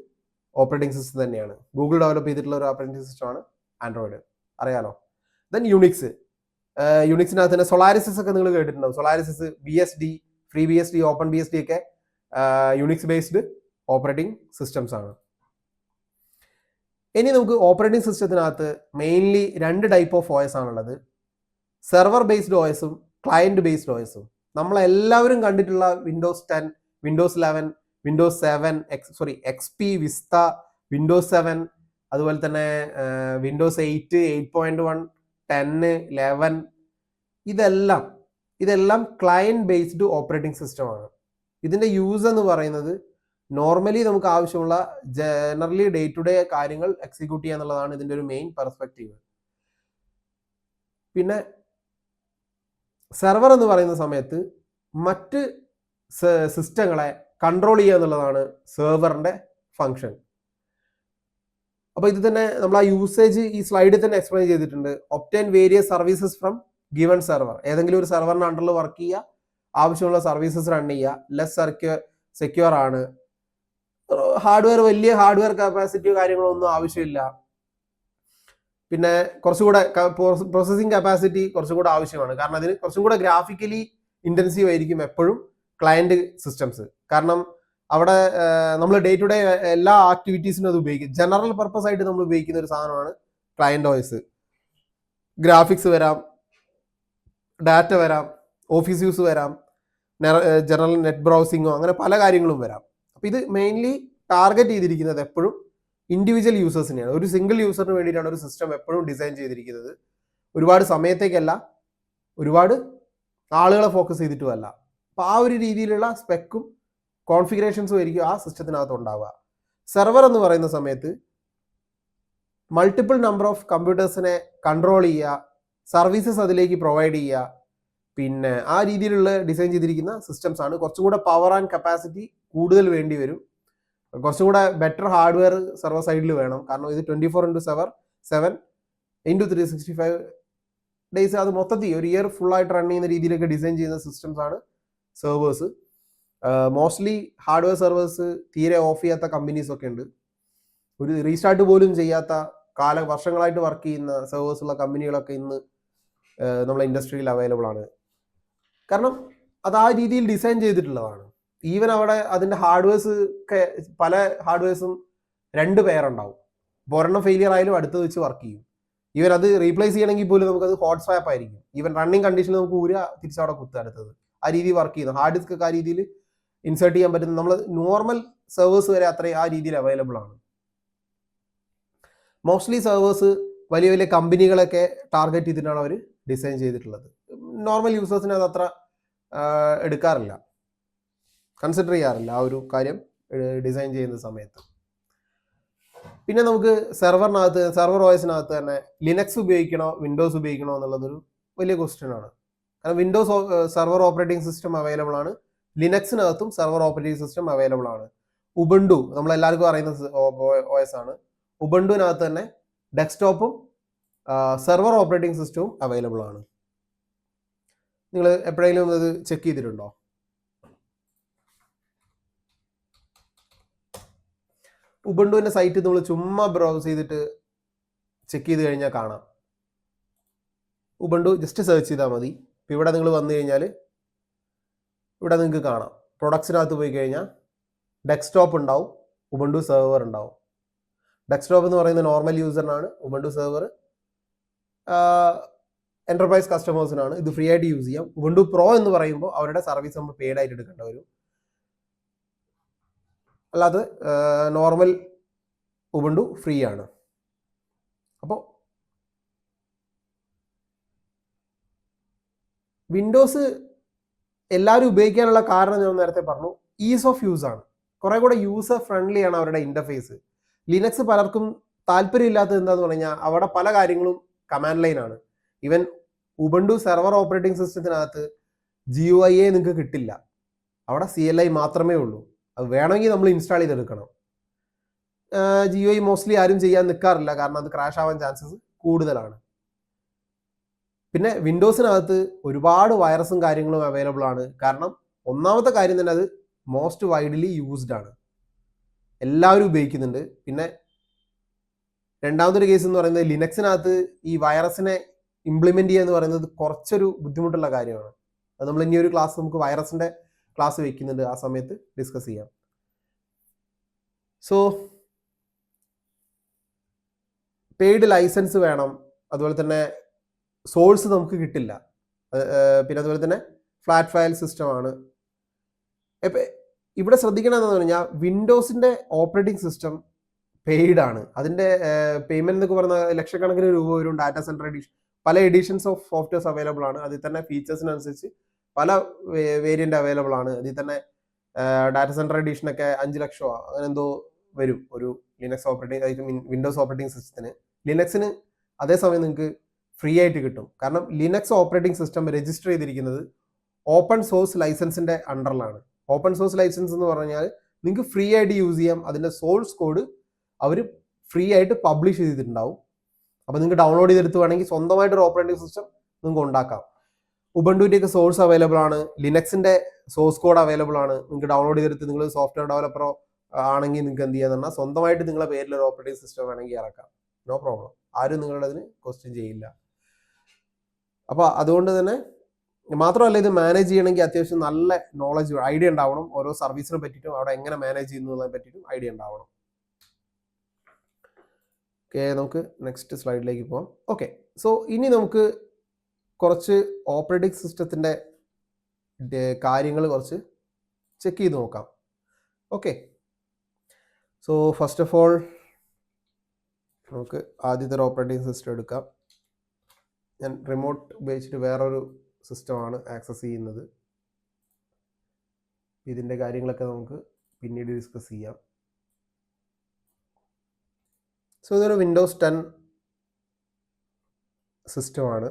ഓപ്പറേറ്റിംഗ് സിസ്റ്റം തന്നെയാണ്. ഗൂഗിൾ ഡെവലപ്പ് ചെയ്തിട്ടുള്ള ഒരു ഓപ്പറേറ്റിംഗ് സിസ്റ്റമാണ് ആൻഡ്രോയിഡ്, അറിയാലോ. ദെൻ യുണിക്സിനകത്ത് തന്നെ സൊളാരിസിസ് ഒക്കെ നിങ്ങൾ കേട്ടിട്ടുണ്ടാവും. സൊളാരിസിസ്, BSD, free BSD, open BSD ഒക്കെ യുണിക്സ് ബേസ്ഡ് ഓപ്പറേറ്റിംഗ് സിസ്റ്റംസ് ആണ്. ഇനി നമുക്ക് ഓപ്പറേറ്റിംഗ് സിസ്റ്റത്തിനകത്ത് മെയിൻലി 2 ടൈപ്പ് ഓഫ് OS ആണുള്ളത്. സെർവർ ബേസ്ഡ് OSഉം ക്ലയൻറ്റ് ബേസ്ഡ് OSഉം. നമ്മളെല്ലാവരും കണ്ടിട്ടുള്ള Windows 10, Windows 11, Windows 7, XP, Vista, Windows 7, അതുപോലെ തന്നെ വിൻഡോസ് 8, 8.1, 10, 11, ഇതെല്ലാം ക്ലയൻറ്റ് ബേസ്ഡ് ഓപ്പറേറ്റിംഗ് സിസ്റ്റമാണ്. ഇതിൻ്റെ യൂസ് എന്ന് പറയുന്നത് നോർമലി നമുക്ക് ആവശ്യമുള്ള ജനറലി ഡേ ടു ഡേ കാര്യങ്ങൾ എക്സിക്യൂട്ട് ചെയ്യുക എന്നുള്ളതാണ് ഇതിൻ്റെ ഒരു മെയിൻ പെർസ്പെക്റ്റീവ്. പിന്നെ സെർവർ എന്ന് പറയുന്ന സമയത്ത് മറ്റ് സിസ്റ്റങ്ങളെ കൺട്രോൾ ചെയ്യുക എന്നുള്ളതാണ് സെർവറിൻ്റെ ഫങ്ഷൻ. അപ്പോൾ ഇത് തന്നെ നമ്മൾ ആ യൂസേജ് ഈ സ്ലൈഡിൽ തന്നെ എക്സ്പ്ലെയിൻ ചെയ്തിട്ടുണ്ട്. Obtain various services from given server. ഏതെങ്കിലും ഒരു സെർവറിന് അണ്ടറിൽ വർക്ക് ചെയ്യുക, ആവശ്യമുള്ള സർവീസസ് റൺ ചെയ്യുക, ലെസ് സെക്യൂർ ആണ്. വലിയ ഹാർഡ്വെയർ കപ്പാസിറ്റിയോ കാര്യങ്ങളോ ഒന്നും ആവശ്യമില്ല. പിന്നെ കുറച്ചുകൂടെ പ്രോസസ്സിംഗ് കപ്പാസിറ്റി കുറച്ചുകൂടെ ആവശ്യമാണ്. കാരണം അതിന് കുറച്ചും കൂടെ ഗ്രാഫിക്കലി ഇൻറ്റൻസീവ് ആയിരിക്കും എപ്പോഴും ക്ലയൻറ്റ് സിസ്റ്റംസ്. കാരണം അവിടെ നമ്മൾ ഡേ ടു ഡേ എല്ലാ ആക്ടിവിറ്റീസിനും അത് ഉപയോഗിക്കും. ജനറൽ പർപ്പസ് ആയിട്ട് നമ്മൾ ഉപയോഗിക്കുന്ന ഒരു സാധനമാണ് ക്ലയൻറ്റ് OS. ഗ്രാഫിക്സ് വരാം, ഡാറ്റ വരാം, ഓഫീസ് യൂസ് വരാം, ജനറൽ നെറ്റ് ബ്രൗസിങ്ങോ, അങ്ങനെ പല കാര്യങ്ങളും വരാം. അപ്പോൾ ഇത് മെയിൻലി ടാർഗറ്റ് ചെയ്തിരിക്കുന്നത് എപ്പോഴും ഇൻഡിവിജ്വൽ യൂസേഴ്സിനെയാണ്. ഒരു സിംഗിൾ യൂസറിന് വേണ്ടിയിട്ടാണ് ഒരു സിസ്റ്റം എപ്പോഴും ഡിസൈൻ ചെയ്തിരിക്കുന്നത്. ഒരുപാട് സമയത്തേക്കല്ല, ഒരുപാട് ആളുകളെ ഫോക്കസ് ചെയ്തിട്ടുമല്ല. അപ്പോൾ ആ ഒരു രീതിയിലുള്ള സ്പെക്കും കോൺഫിഗറേഷൻസും ആയിരിക്കും ആ സിസ്റ്റത്തിനകത്ത് ഉണ്ടാവുക. സെർവർ എന്ന് പറയുന്ന സമയത്ത് മൾട്ടിപ്പിൾ നമ്പർ ഓഫ് കമ്പ്യൂട്ടേഴ്സിനെ കൺട്രോൾ ചെയ്യുക, സർവീസസ് അതിലേക്ക് പ്രൊവൈഡ് ചെയ്യുക, പിന്നെ ആ രീതിയിലുള്ള ഡിസൈൻ ചെയ്തിരിക്കുന്ന സിസ്റ്റംസ് ആണ്. കുറച്ചും കൂടെ പവർ ആൻഡ് കപ്പാസിറ്റി കൂടുതൽ വേണ്ടി വരും. കുറച്ചും കൂടെ ബെറ്റർ ഹാർഡ്വെയർ സെർവർ സൈഡിൽ വേണം. കാരണം ഇത് 24/7 365 ഡേയ്സ് അത് മൊത്തത്തിൽ ഒരു ഇയർ ഫുള്ളായിട്ട് റൺ ചെയ്യുന്ന രീതിയിലൊക്കെ ഡിസൈൻ ചെയ്യുന്ന സിസ്റ്റംസ് ആണ് സെർവേഴ്സ്. മോസ്റ്റ്ലി ഹാർഡ്വെയർ സെർവേഴ്സ് തീരെ ഓഫ് ചെയ്യാത്ത കമ്പനീസ് ഒക്കെ ഉണ്ട്. ഒരു റീസ്റ്റാർട്ട് പോലും ചെയ്യാത്ത വർഷങ്ങളായിട്ട് വർക്ക് ചെയ്യുന്ന സെർവേഴ്സ് ഉള്ള കമ്പനികളൊക്കെ ഇന്ന് നമ്മളെ ഇൻഡസ്ട്രിയിൽ അവൈലബിൾ ആണ്. കാരണം അത് ആ രീതിയിൽ ഡിസൈൻ ചെയ്തിട്ടുള്ളതാണ്. ഈവൻ അവിടെ അതിൻ്റെ ഹാർഡ്വെയർസ് ഒക്കെ പല ഹാർഡ്വെയർസും 2 പേരുണ്ടാവും. അപ്പോൾ ഒരെണ്ണം ഫെയിലിയർ ആയാലും അടുത്ത് വെച്ച് വർക്ക് ചെയ്യും. ഈവൻ അത് റീപ്ലേസ് ചെയ്യണമെങ്കിൽ പോലും നമുക്കത് ഹോട്ട് സ്വാപ്പ് ആയിരിക്കും. ഈവൻ റണ്ണിങ് കണ്ടീഷനിൽ നമുക്ക് തിരിച്ചവിടെ കുത്തുക അടുത്തത്. ആ രീതിയിൽ വർക്ക് ചെയ്യുന്നു. ഹാർഡ് ഡിസ്ക് ഒക്കെ ആ രീതിയിൽ ഇൻസേർട്ട് ചെയ്യാൻ പറ്റുന്ന നമ്മൾ നോർമൽ സെർവേഴ്സ് വരെ അത്രയും ആ രീതിയിൽ അവൈലബിൾ ആണ്. മോസ്റ്റ്ലി സെർവേഴ്സ് വലിയ വലിയ കമ്പനികളൊക്കെ ടാർഗറ്റ് ചെയ്തിട്ടാണ് അവർ ഡിസൈൻ ചെയ്തിട്ടുള്ളത്. നോർമൽ യൂസേഴ്സിന് അത് അത്ര എടുക്കാറില്ല, കൺസിഡർ ചെയ്യാറില്ല ആ ഒരു കാര്യം ഡിസൈൻ ചെയ്യുന്ന സമയത്ത്. പിന്നെ നമുക്ക് സെർവർ OSനകത്ത് തന്നെ ലിനക്സ് ഉപയോഗിക്കണോ വിൻഡോസ് ഉപയോഗിക്കണോ എന്നുള്ളതൊരു വലിയ ക്വസ്റ്റ്യൻ ആണ്. കാരണം Windows server operating system available ആണ്, ലിനക്സിനകത്തും സെർവർ ഓപ്പറേറ്റിംഗ് സിസ്റ്റം അവൈലബിൾ ആണ്. ഉബുണ്ടു നമ്മളെല്ലാവർക്കും അറിയുന്ന OS ആണ്. ഉബുണ്ടുവിനകത്ത് തന്നെ ഡെസ്ക്ടോപ്പും സെർവർ ഓപ്പറേറ്റിംഗ് സിസ്റ്റവും അവൈലബിൾ ആണ്. നിങ്ങൾ എപ്പോഴെങ്കിലും അത് ചെക്ക് ചെയ്തിട്ടുണ്ടോ? ഉബുണ്ടുവിൻ്റെ സൈറ്റ് നമ്മൾ ചുമ്മാ ബ്രൗസ് ചെയ്തിട്ട് ചെക്ക് ചെയ്ത് കഴിഞ്ഞാൽ കാണാം. ഉബുണ്ടു ജസ്റ്റ് സെർച്ച് ചെയ്താൽ മതി. ഇപ്പോൾ ഇവിടെ നിങ്ങൾ വന്നു കഴിഞ്ഞാൽ ഇവിടെ നിങ്ങൾക്ക് കാണാം. പ്രൊഡക്ട്സിനകത്ത് പോയി കഴിഞ്ഞാൽ ഡെസ്ക്ടോപ്പ് ഉണ്ടാവും, ഉബുണ്ടു സെർവർ ഉണ്ടാവും. ഡെസ്ക്ടോപ്പ് എന്ന് പറയുന്നത് നോർമൽ യൂസറിനാണ്. ഉബുണ്ടു സെർവർ എൻ്റർപ്രൈസ് കസ്റ്റമേഴ്സിനാണ്. ഇത് ഫ്രീ ആയിട്ട് യൂസ് ചെയ്യാം. ഉബുണ്ടു പ്രോ എന്ന് പറയുമ്പോൾ അവരുടെ സർവീസ് നമ്മൾ പെയ്ഡ് ആയിട്ട് എടുക്കേണ്ടി വരും. അല്ലാതെ നോർമൽ ഉബുണ്ടു ഫ്രീ ആണ്. അപ്പോൾ വിൻഡോസ് എല്ലാവരും ഉപയോഗിക്കാനുള്ള കാരണം ഞാൻ നേരത്തെ പറഞ്ഞു, ഈസ് ഓഫ് യൂസ് ആണ്. കുറെ കൂടെ യൂസർ ഫ്രണ്ട്ലി ആണ് അവരുടെ ഇന്റർഫേസ്. ലിനക്സ് പലർക്കും താല്പര്യമില്ലാത്തത് എന്താന്ന് പറഞ്ഞാൽ അവിടെ പല കാര്യങ്ങളും കമാൻഡ് ലൈൻ ആണ്. ഈവൻ ഉബുണ്ടു സെർവർ ഓപ്പറേറ്റിംഗ് സിസ്റ്റത്തിനകത്ത് GUI നിങ്ങൾക്ക് കിട്ടില്ല. അവിടെ CLI മാത്രമേ ഉള്ളൂ. അത് വേണമെങ്കിൽ നമ്മൾ ഇൻസ്റ്റാൾ ചെയ്തെടുക്കണം. GUI മോസ്റ്റ്ലി ആരും ചെയ്യാൻ നിൽക്കാറില്ല, കാരണം അത് ക്രാഷ് ആവാൻ ചാൻസസ് കൂടുതലാണ്. പിന്നെ വിൻഡോസിനകത്ത് ഒരുപാട് വൈറസും കാര്യങ്ങളും അവൈലബിൾ ആണ്. കാരണം ഒന്നാമത്തെ കാര്യം തന്നെ അത് മോസ്റ്റ് വൈഡ്ലി യൂസ്ഡ് ആണ്, എല്ലാവരും ഉപയോഗിക്കുന്നുണ്ട്. പിന്നെ രണ്ടാമതൊരു കേസ് എന്ന് പറയുന്നത് ലിനക്സിനകത്ത് ഈ വൈറസിനെ ഇംപ്ലിമെന്റ് ചെയ്യുക എന്ന് പറയുന്നത് കുറച്ചൊരു ബുദ്ധിമുട്ടുള്ള കാര്യമാണ്. അത് നമ്മൾ ഇനി ഒരു ക്ലാസ് നമുക്ക് വൈറസിന്റെ ക്ലാസ് വെക്കുന്നുണ്ട്, ആ സമയത്ത് ഡിസ്കസ് ചെയ്യാം. സോ പെയ്ഡ് ലൈസൻസ് വേണം. അതുപോലെ തന്നെ സോഴ്സ് നമുക്ക് കിട്ടില്ല. പിന്നെ അതുപോലെ തന്നെ ഫ്ലാറ്റ് ഫയൽ സിസ്റ്റമാണ്. ഇവിടെ ശ്രദ്ധിക്കണം എന്ന് പറഞ്ഞാൽ വിൻഡോസിന്റെ ഓപ്പറേറ്റിംഗ് സിസ്റ്റം പെയ്ഡ് ആണ്. അതിന്റെ പേയ്മെന്റ് എന്നൊക്കെ പറഞ്ഞാൽ ലക്ഷക്കണക്കിന് രൂപ വരും. ഡാറ്റ സെന്റർ എഡിഷൻ, പല എഡിഷൻസ് ഓഫ് സോഫ്റ്റ്വെയർസ് അവൈലബിൾ ആണ്. അതിൽ തന്നെ ഫീച്ചേഴ്സിനനുസരിച്ച് പല വേരിയന്റ് അവൈലബിൾ ആണ്. അതിൽ തന്നെ ഡാറ്റ സെന്റർ എഡിഷനൊക്കെ 5 ലക്ഷമോ അങ്ങനെ എന്തോ വരും ഒരു ലിനക്സ് ഓപ്പറേറ്റിംഗ് വിൻഡോസ് ഓപ്പറേറ്റിംഗ് സിസ്റ്റത്തിന്. ലിനക്സിന് അതേസമയം നിങ്ങൾക്ക് ഫ്രീ ആയിട്ട് കിട്ടും. കാരണം ലിനക്സ് ഓപ്പറേറ്റിംഗ് സിസ്റ്റം രജിസ്റ്റർ ചെയ്തിരിക്കുന്നത് ഓപ്പൺ സോഴ്സ് ലൈസൻസിന്റെ അണ്ടറിലാണ്. ഓപ്പൺ സോഴ്സ് ലൈസൻസ് എന്ന് പറഞ്ഞാൽ നിങ്ങൾക്ക് ഫ്രീ ആയിട്ട് യൂസ് ചെയ്യാം. അതിന്റെ സോഴ്സ് കോഡ് അവർ ഫ്രീ ആയിട്ട് പബ്ലിഷ് ചെയ്തിട്ടുണ്ടാവും. അപ്പോൾ നിങ്ങൾക്ക് ഡൗൺലോഡ് ചെയ്തെടുത്ത് വേണമെങ്കിൽ സ്വന്തമായിട്ടൊരു ഓപ്പറേറ്റിംഗ് സിസ്റ്റം നിങ്ങൾക്ക് ഉണ്ടാക്കാം. ഉബുണ്ടുവിൻ്റെയൊക്കെ സോഴ്സ് അവൈലബിൾ ആണ്. ലിനക്സിന്റെ സോഴ്സ് കോഡ് അവൈലബിൾ ആണ്. നിങ്ങൾക്ക് ഡൗൺലോഡ് ചെയ്തെടുത്ത് നിങ്ങൾ സോഫ്റ്റ്വെയർ ഡെവലപ്പറോ ആണെങ്കിൽ നിങ്ങൾക്ക് എന്ത് ചെയ്യാന്ന് പറഞ്ഞാൽ സ്വന്തമായിട്ട് നിങ്ങളുടെ പേരിൽ ഒരു ഓപ്പറേറ്റിംഗ് സിസ്റ്റം വേണമെങ്കിൽ ഇറക്കാം. No problem. ആരും നിങ്ങളുടെ അതിന് ക്വസ്റ്റ്യൻ ചെയ്യില്ല. അപ്പോൾ അതുകൊണ്ട് തന്നെ മാത്രമല്ല, ഇത് മാനേജ് ചെയ്യണമെങ്കിൽ അത്യാവശ്യം നല്ല നോളജ് ഐഡിയ ഉണ്ടാവണം. ഓരോ സർവീസിനെ പറ്റിയിട്ടും അവിടെ എങ്ങനെ മാനേജ് ചെയ്യുന്നതിനെ പറ്റിയിട്ടും ഐഡിയ ഉണ്ടാവണം. ഓക്കെ, നമുക്ക് നെക്സ്റ്റ് സ്ലൈഡിലേക്ക് പോകാം. ഓക്കെ, സോ ഇനി നമുക്ക് കുറച്ച് ഓപ്പറേറ്റിംഗ് സിസ്റ്റത്തിൻ്റെ കാര്യങ്ങൾ കുറച്ച് ചെക്ക് ചെയ്ത് നോക്കാം. Okay, so first of all നമുക്ക് ആദ്യത്തെ ഒരു ഓപ്പറേറ്റിംഗ് സിസ്റ്റം എടുക്കാം. ഞാൻ റിമോട്ട് ഉപയോഗിച്ചിട്ട് വേറൊരു സിസ്റ്റമാണ് ആക്സസ് ചെയ്യുന്നത്. ഇതിൻ്റെ കാര്യങ്ങളൊക്കെ നമുക്ക് പിന്നീട് ഡിസ്കസ് ചെയ്യാം. സോ ഇതൊരു വിൻഡോസ് 10 സിസ്റ്റമാണ്.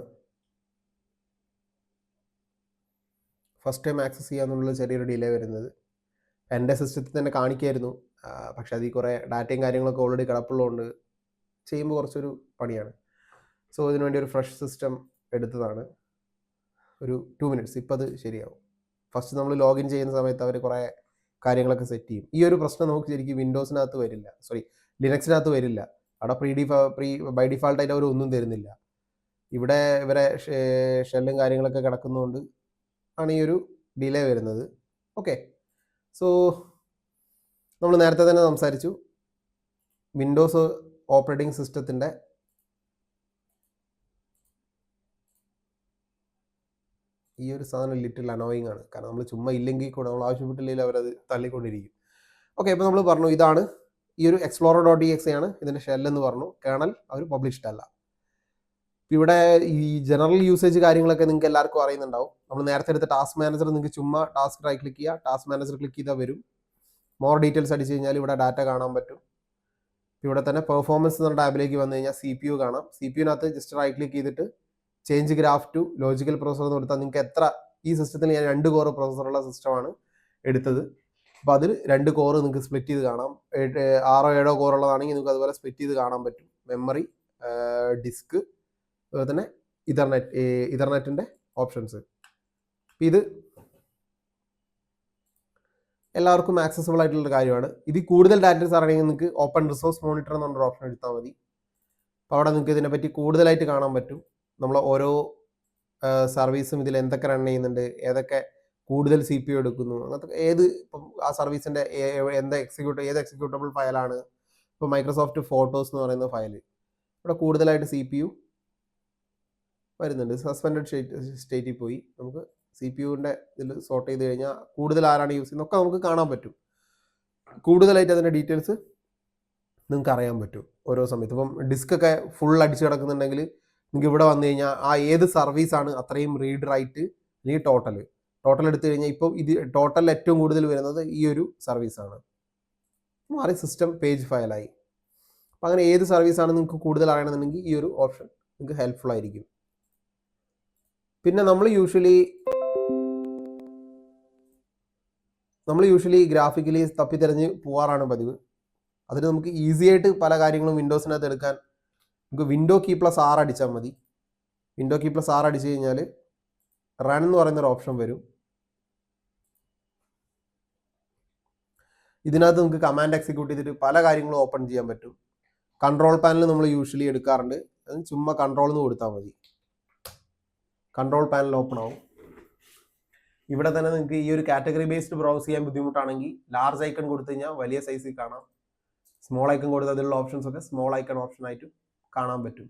ഫസ്റ്റ് ടൈം ആക്സസ് ചെയ്യാന്നുള്ള ചെറിയൊരു ഡിലേ വരുന്നത്. എൻ്റെ സിസ്റ്റത്തിൽ തന്നെ കാണിക്കായിരുന്നു, പക്ഷെ അതിൽ കുറേ ഡാറ്റയും കാര്യങ്ങളൊക്കെ ഓൾറെഡി കിടപ്പുള്ളതുകൊണ്ട് ചെയ്യുമ്പോൾ കുറച്ചൊരു പണിയാണ്. സോ ഇതിനു വേണ്ടി ഒരു ഫ്രഷ് സിസ്റ്റം എടുത്തതാണ്. ഒരു 2 minutes, ഇപ്പോൾ അത് ശരിയാവും. ഫസ്റ്റ് നമ്മൾ ലോഗിൻ ചെയ്യുന്ന സമയത്ത് അവർ കുറേ കാര്യങ്ങളൊക്കെ സെറ്റ് ചെയ്യും. ഈ ഒരു പ്രശ്നം നമുക്ക് ശരിക്കും വിൻഡോസിനകത്ത് വരില്ല, ലിനക്സിനകത്ത് വരില്ല. അവിടെ ബൈ ഡിഫാൾട്ടായിട്ട് അവർ ഒന്നും തരുന്നില്ല. ഇവിടെ ഇവരെ ഷെല്ലും കാര്യങ്ങളൊക്കെ കിടക്കുന്നതുകൊണ്ട് ആണ് ഈ ഒരു ഡിലേ വരുന്നത്. ഓക്കെ, സോ നമ്മൾ നേരത്തെ തന്നെ സംസാരിച്ചു, വിൻഡോസ് ഓപ്പറേറ്റിംഗ് സിസ്റ്റത്തിൻ്റെ ഈ ഒരു സാധനം ലിറ്റിൽ അനോയിങ് ആണ്. കാരണം നമ്മൾ ചുമ്മാ ഇല്ലെങ്കിൽ കൂടെ നമ്മൾ ആവശ്യപ്പെട്ടില്ലെങ്കിൽ അവരത് തള്ളിക്കൊണ്ടിരിക്കും. ഓക്കെ, ഇപ്പോൾ നമ്മൾ പറഞ്ഞു ഇതാണ് ഈ ഒരു explorer.exe ആണ് ഇതിൻ്റെ ഷെല്ലെന്ന് പറഞ്ഞു. കേണൽ അവർ പബ്ലിഷ്ഡ് അല്ല. ഇവിടെ ഈ ജനറൽ യൂസേജ് കാര്യങ്ങളൊക്കെ നിങ്ങൾക്ക് എല്ലാവർക്കും അറിയുന്നുണ്ടാവും. നമ്മൾ നേരത്തെ എടുത്ത ടാസ്ക് മാനേജർ നിങ്ങൾക്ക് ചുമ്മാ ടാസ്ക് റൈറ്റ് ക്ലിക്ക് ചെയ്യുക, ടാസ്ക് മാനേജർ ക്ലിക്ക് ചെയ്താൽ വരും. മോർ ഡീറ്റെയിൽസ് അടിച്ച് കഴിഞ്ഞാൽ ഇവിടെ ഡാറ്റ കാണാൻ പറ്റും. ഇവിടെ തന്നെ പെർഫോമൻസ് എന്ന ടാബിലേക്ക് വന്നു കഴിഞ്ഞാൽ CPU കാണാം. CPUവിനകത്ത് ജസ്റ്റ് റൈറ്റ് ക്ലിക്ക് ചെയ്തിട്ട് change graph to logical processor എന്ന് കൊടുത്താൽ നിങ്ങൾക്ക് എത്ര, ഈ സിസ്റ്റത്തിൽ ഞാൻ 2 കോർ പ്രോസസ്സറുള്ള സിസ്റ്റമാണ് എടുത്തത്. അപ്പോൾ അതിൽ 2 കോർ നിങ്ങൾക്ക് സ്പ്ലിറ്റ് ചെയ്ത് കാണാം. 6-7 കോർ ഉള്ളതാണെങ്കിൽ നിങ്ങൾക്ക് അതുപോലെ സ്പ്ലിറ്റ് ചെയ്ത് കാണാൻ പറ്റും. മെമ്മറി, ഡിസ്ക്, അതുപോലെ തന്നെ ഇഥർനെറ്റിൻ്റെ ഓപ്ഷൻസ്. ഇത് എല്ലാവർക്കും ആക്സസിബിൾ ആയിട്ടുള്ള കാര്യമാണ്. ഇതിൽ കൂടുതൽ ഡാറ്റാസ് അറിയണമെങ്കിൽ നിങ്ങൾക്ക് ഓപ്പൺ റിസോഴ്സ് മോണിറ്റർ എന്ന് പറഞ്ഞൊരു ഓപ്ഷൻ എടുത്താൽ മതി. അപ്പോൾ അവിടെ നിങ്ങൾക്ക് ഇതിനെപ്പറ്റി കൂടുതലായിട്ട് കാണാൻ പറ്റും. നമ്മൾ ഓരോ സർവീസും ഇതിൽ എന്തൊക്കെ റൺ ചെയ്യുന്നുണ്ട്, ഏതൊക്കെ കൂടുതൽ CPU എടുക്കുന്നു, അങ്ങനത്തെ ഇപ്പം ആ സർവീസിൻ്റെ ഏത് എക്സിക്യൂട്ടബിൾ ഫയലാണ്. ഇപ്പോൾ മൈക്രോസോഫ്റ്റ് ഫോട്ടോസ് എന്ന് പറയുന്ന ഫയൽ, ഇവിടെ കൂടുതലായിട്ട് CPU വരുന്നുണ്ട്. സസ്പെൻഡഡ് സ്റ്റേറ്റിൽ പോയി നമുക്ക് CPUവിൻ്റെ ഇതിൽ സോർട്ട് ചെയ്ത് കഴിഞ്ഞാൽ കൂടുതൽ ആരാണ് യൂസ് ചെയ്യുന്നതൊക്കെ നമുക്ക് കാണാൻ പറ്റും. കൂടുതലായിട്ട് അതിൻ്റെ ഡീറ്റെയിൽസ് നിങ്ങൾക്ക് അറിയാൻ പറ്റും ഓരോ സമയത്ത്. ഇപ്പം ഡിസ്ക് ഒക്കെ ഫുൾ അടിച്ച് കിടക്കുന്നുണ്ടെങ്കിൽ നിങ്ങൾക്ക് ഇവിടെ വന്നു കഴിഞ്ഞാൽ ആ ഏത് സർവീസാണ് അത്രയും റീഡ് റൈറ്റ് ഈ ടോട്ടൽ എടുത്തു കഴിഞ്ഞാൽ ഇപ്പോൾ ഇത് ടോട്ടൽ ഏറ്റവും കൂടുതൽ വരുന്നത് ഈ ഒരു സർവീസാണ്. മാറി സിസ്റ്റം പേജ് ഫയലായി. അപ്പം അങ്ങനെ ഏത് സർവീസാണ് നിങ്ങൾക്ക് കൂടുതൽ അറിയണമെന്നുണ്ടെങ്കിൽ ഈ ഒരു ഓപ്ഷൻ നിങ്ങൾക്ക് ഹെൽപ്ഫുൾ ആയിരിക്കും. പിന്നെ നമ്മൾ യൂഷ്വലി ഗ്രാഫിക്കലി തപ്പിത്തിരഞ്ഞ് പോകാറാണ് പതിവ്. അതിന് നമുക്ക് ഈസി ആയിട്ട് പല കാര്യങ്ങളും വിൻഡോസിനകത്ത് എടുക്കാൻ നമുക്ക് വിൻഡോ കീ പ്ലസ് R അടിച്ചാൽ മതി. വിൻഡോ കീ പ്ലസ് R അടിച്ചു കഴിഞ്ഞാൽ റൺ എന്ന് പറയുന്നൊരു ഓപ്ഷൻ വരും. ഇതിനകത്ത് നമുക്ക് കമാൻഡ് എക്സിക്യൂട്ട് ചെയ്തിട്ട് പല കാര്യങ്ങളും ഓപ്പൺ ചെയ്യാൻ പറ്റും. കൺട്രോൾ പാനൽ നമ്മൾ യൂഷ്വലി എടുക്കാറുണ്ട്. അത് ചുമ്മാ കൺട്രോൾ എന്ന് കൊടുത്താൽ മതി, കൺട്രോൾ പാനൽ ഓപ്പൺ ആവും. ഇവിടെ തന്നെ നിങ്ങൾക്ക് ഈ ഒരു കാറ്റഗറി ബേസ്ഡ് ബ്രൗസ് ചെയ്യാൻ ബുദ്ധിമുട്ടാണെങ്കിൽ ലാർജ് ഐക്കൺ കൊടുത്തു കഴിഞ്ഞാൽ വലിയ സൈസിൽ കാണാം. സ്മോൾ ഐക്കൺ കൊടുത്ത് അതിലുള്ള ഓപ്ഷൻസ് ഒക്കെ സ്മോൾ ഐക്കൺ ഓപ്ഷൻ ആയിട്ട് കാണാൻ പറ്റും.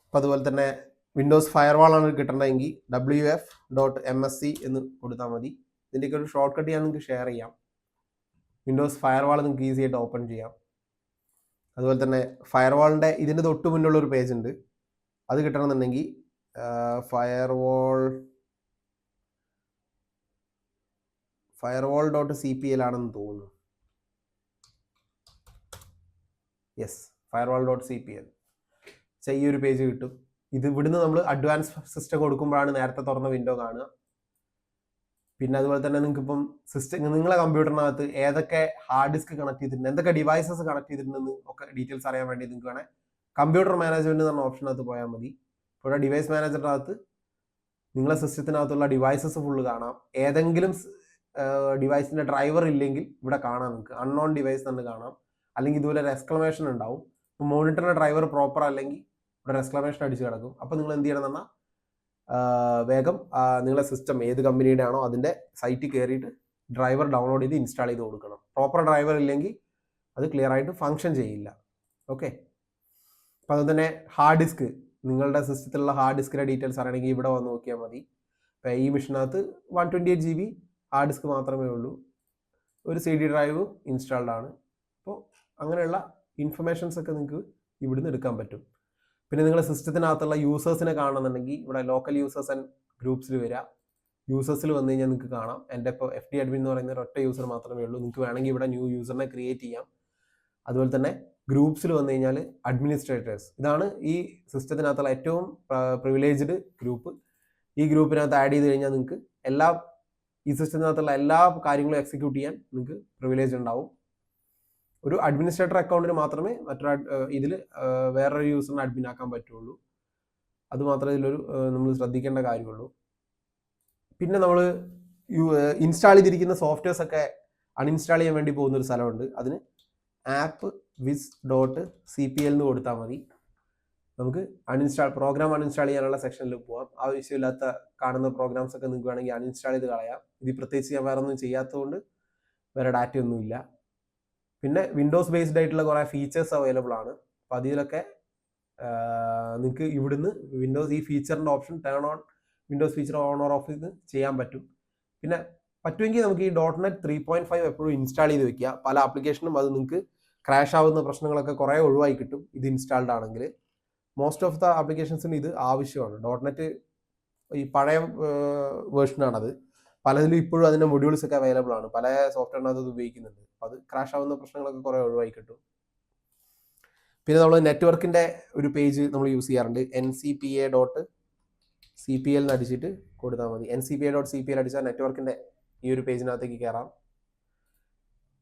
അപ്പം അതുപോലെ തന്നെ വിൻഡോസ് ഫയർവാൾ ആണ് കിട്ടണമെങ്കിൽ wf.msc എന്ന് കൊടുത്താൽ മതി. ഇതിൻ്റെയൊക്കെ ഒരു ഷോർട്ട് കട്ട് ഞാൻ നിങ്ങൾക്ക് ഷെയർ ചെയ്യാം. വിൻഡോസ് ഫയർവാൾ നിങ്ങൾക്ക് ഈസി ആയിട്ട് ഓപ്പൺ ചെയ്യാം. അതുപോലെ തന്നെ ഫയർവാളിൻ്റെ ഇതിൻ്റെ തൊട്ട് മുന്നുള്ള ഒരു പേജ് ഉണ്ട്, അത് കിട്ടണമെന്നുണ്ടെങ്കിൽ firewall.cpl ആണെന്ന് തോന്നുന്നു. Yes, firewall.cpl. ഈ ഒരു പേജ് കിട്ടും. ഇത് ഇവിടുന്ന് നമ്മൾ അഡ്വാൻസ് സിസ്റ്റം കൊടുക്കുമ്പോഴാണ് നേരത്തെ തുറന്ന വിൻഡോ കാണുക. പിന്നെ അതുപോലെ തന്നെ നിങ്ങൾക്ക് ഇപ്പം നിങ്ങളെ കമ്പ്യൂട്ടറിനകത്ത് ഏതൊക്കെ ഹാർഡ് ഡിസ്ക് കണക്ട് ചെയ്തിട്ടുണ്ട്, എന്തൊക്കെ ഡിവൈസസ് കണക്ട് ചെയ്തിട്ടുണ്ടെന്ന് ഒക്കെ ഡീറ്റെയിൽസ് അറിയാൻ വേണ്ടി നിങ്ങൾക്ക് വേണേൽ കമ്പ്യൂട്ടർ മാനേജ്മെന്റ് എന്ന ഓപ്ഷനകത്ത് പോയാൽ മതി. ഇപ്പോൾ ഡിവൈസ് മാനേജറിനകത്ത് നിങ്ങളെ സിസ്റ്റത്തിനകത്തുള്ള ഡിവൈസസ് ഫുള്ള് കാണാം. ഏതെങ്കിലും ഡിവൈസിൻ്റെ ഡ്രൈവർ ഇല്ലെങ്കിൽ ഇവിടെ കാണാം, നിങ്ങൾക്ക് അൺനോൺ ഡിവൈസ് തന്നെ കാണാം. അല്ലെങ്കിൽ ഇതുപോലെ ഒരു എക്സ്ക്ലമേഷൻ ഉണ്ടാവും. ഇപ്പോൾ മോണിറ്ററിൻ്റെ ഡ്രൈവർ പ്രോപ്പർ അല്ലെങ്കിൽ ഇവിടെ എക്സ്ക്ലമേഷൻ അടിച്ച് കിടക്കും. അപ്പോൾ നിങ്ങൾ എന്ത് ചെയ്യണം എന്ന് പറഞ്ഞാൽ വേഗം നിങ്ങളെ സിസ്റ്റം ഏത് കമ്പനിയുടെ ആണോ അതിൻ്റെ സൈറ്റിൽ കയറിയിട്ട് ഡ്രൈവർ ഡൗൺലോഡ് ചെയ്ത് ഇൻസ്റ്റാൾ ചെയ്ത് കൊടുക്കണം. പ്രോപ്പർ ഡ്രൈവർ ഇല്ലെങ്കിൽ അത് ക്ലിയർ ആയിട്ട് ഫങ്ഷൻ ചെയ്യില്ല. ഓക്കെ, അപ്പോൾ അതുപോലെ തന്നെ ഹാർഡ് ഡിസ്ക്, നിങ്ങളുടെ സിസ്റ്റത്തിലുള്ള ഹാർഡ് ഡിസ്കിൻ്റെ ഡീറ്റെയിൽസ് അറിയണമെങ്കിൽ ഇവിടെ വന്ന് നോക്കിയാൽ മതി. ഇപ്പോൾ ഈ മെഷീനകത്ത് 128 GB ഹാർഡ് ഡിസ്ക് മാത്രമേ ഉള്ളൂ, ഒരു CD ഡ്രൈവ് ഇൻസ്റ്റാൾഡ് ആണ്. അപ്പോൾ അങ്ങനെയുള്ള ഇൻഫർമേഷൻസ് ഒക്കെ നിങ്ങൾക്ക് ഇവിടുന്ന് എടുക്കാൻ പറ്റും. പിന്നെ നിങ്ങളുടെ സിസ്റ്റത്തിനകത്തുള്ള യൂസേഴ്സിനെ കാണണമെന്നുണ്ടെങ്കിൽ ഇവിടെ ലോക്കൽ യൂസേഴ്സ് ആൻഡ് ഗ്രൂപ്പ്സിൽ വരിക. യൂസേഴ്സിൽ വന്നു കഴിഞ്ഞാൽ നിങ്ങൾക്ക് കാണാം. എൻ്റെ ഇപ്പോൾ FD അഡ്മിൻ എന്ന് പറയുന്ന ഒറ്റ യൂസർ മാത്രമേ ഉള്ളൂ. നിങ്ങൾക്ക് വേണമെങ്കിൽ ഇവിടെ ന്യൂ യൂസറിനെ ക്രിയേറ്റ് ചെയ്യാം. അതുപോലെ തന്നെ ഗ്രൂപ്പ്സിൽ വന്നു കഴിഞ്ഞാൽ അഡ്മിനിസ്ട്രേറ്റേഴ്സ്, ഇതാണ് ഈ സിസ്റ്റത്തിനകത്തുള്ള ഏറ്റവും പ്രിവിലേജ്ഡ് ഗ്രൂപ്പ്. ഈ ഗ്രൂപ്പിനകത്ത് ആഡ് ചെയ്ത് കഴിഞ്ഞാൽ നിങ്ങൾക്ക് ഈ സിസ്റ്റത്തിനകത്തുള്ള എല്ലാ കാര്യങ്ങളും എക്സിക്യൂട്ട് ചെയ്യാൻ നിങ്ങൾക്ക് പ്രിവിലേജ് ഉണ്ടാവും. ഒരു അഡ്മിനിസ്ട്രേറ്റർ അക്കൗണ്ടിന് മാത്രമേ മറ്റൊരു ഇതിൽ വേറൊരു യൂസറിനെ അഡ്മിൻ ആക്കാൻ പറ്റുള്ളൂ. അത് മാത്രമേ ഇതിലൊരു നമ്മൾ ശ്രദ്ധിക്കേണ്ട കാര്യമുള്ളൂ. പിന്നെ നമ്മൾ ഇൻസ്റ്റാൾ ചെയ്തിരിക്കുന്ന സോഫ്റ്റ്വെയർസ് ഒക്കെ അൺഇൻസ്റ്റാൾ ചെയ്യാൻ വേണ്ടി പോകുന്നൊരു സ്ഥലമുണ്ട്. അതിന് app.viz.cpl എന്ന് കൊടുത്താൽ മതി. നമുക്ക് പ്രോഗ്രാം അൺഇൻസ്റ്റാൾ ചെയ്യാനുള്ള സെക്ഷനിൽ പോവാം. ആവശ്യമില്ലാത്ത കാണുന്ന പ്രോഗ്രാംസ് ഒക്കെ നിങ്ങൾക്ക് വേണമെങ്കിൽ അൺഇൻസ്റ്റാൾ ചെയ്ത് കളയാം. ഇത് പ്രത്യേകിച്ച് ഞാൻ വേറെ ഒന്നും ചെയ്യാത്തതുകൊണ്ട് വേറെ ഡാറ്റയൊന്നുമില്ല. പിന്നെ വിൻഡോസ് ബേസ്ഡ് ആയിട്ടുള്ള കുറേ ഫീച്ചേഴ്സ് അവൈലബിൾ ആണ്. അപ്പോൾ അതിലൊക്കെ നിങ്ങൾക്ക് ഇവിടുന്ന് വിൻഡോസ് ഈ ഫീച്ചറിൻ്റെ option turn on Windows feature on or off ഇത് ചെയ്യാൻ പറ്റും. പിന്നെ പറ്റുമെങ്കിൽ നമുക്ക് ഈ .NET 3.5 എപ്പോഴും ഇൻസ്റ്റാൾ ചെയ്ത് വെക്കുക. പല ആപ്ലിക്കേഷനും അത് നിങ്ങൾക്ക് ക്രാഷ് ആവുന്ന പ്രശ്നങ്ങളൊക്കെ കുറേ ഒഴിവായി കിട്ടും ഇത് ഇൻസ്റ്റാൾഡ് ആണെങ്കിൽ. മോസ്റ്റ് ഓഫ് ദ ആപ്ലിക്കേഷൻസിന് ഇത് ആവശ്യമാണ്. .NET ഈ പഴയ വേർഷനാണത്. പലതിലും ഇപ്പോഴും അതിൻ്റെ മൊഡ്യൂൾസ് ഒക്കെ അവൈലബിൾ ആണ്. പല സോഫ്റ്റ്വെയറിനകത്ത് അത് ഉപയോഗിക്കുന്നുണ്ട്. അപ്പോൾ അത് ക്രാഷ് ആവുന്ന പ്രശ്നങ്ങളൊക്കെ കുറേ ഒഴിവായി കിട്ടും. പിന്നെ നമ്മൾ നെറ്റ്വർക്കിൻ്റെ ഒരു പേജ് നമ്മൾ യൂസ് ചെയ്യാറുണ്ട്. ncpa.cpl എന്ന് അടിച്ചിട്ട് കൊടുത്താൽ മതി. ncpa.cpl അടിച്ചാൽ നെറ്റ്വർക്കിൻ്റെ ഈ ഒരു പേജിനകത്തേക്ക് കയറാം.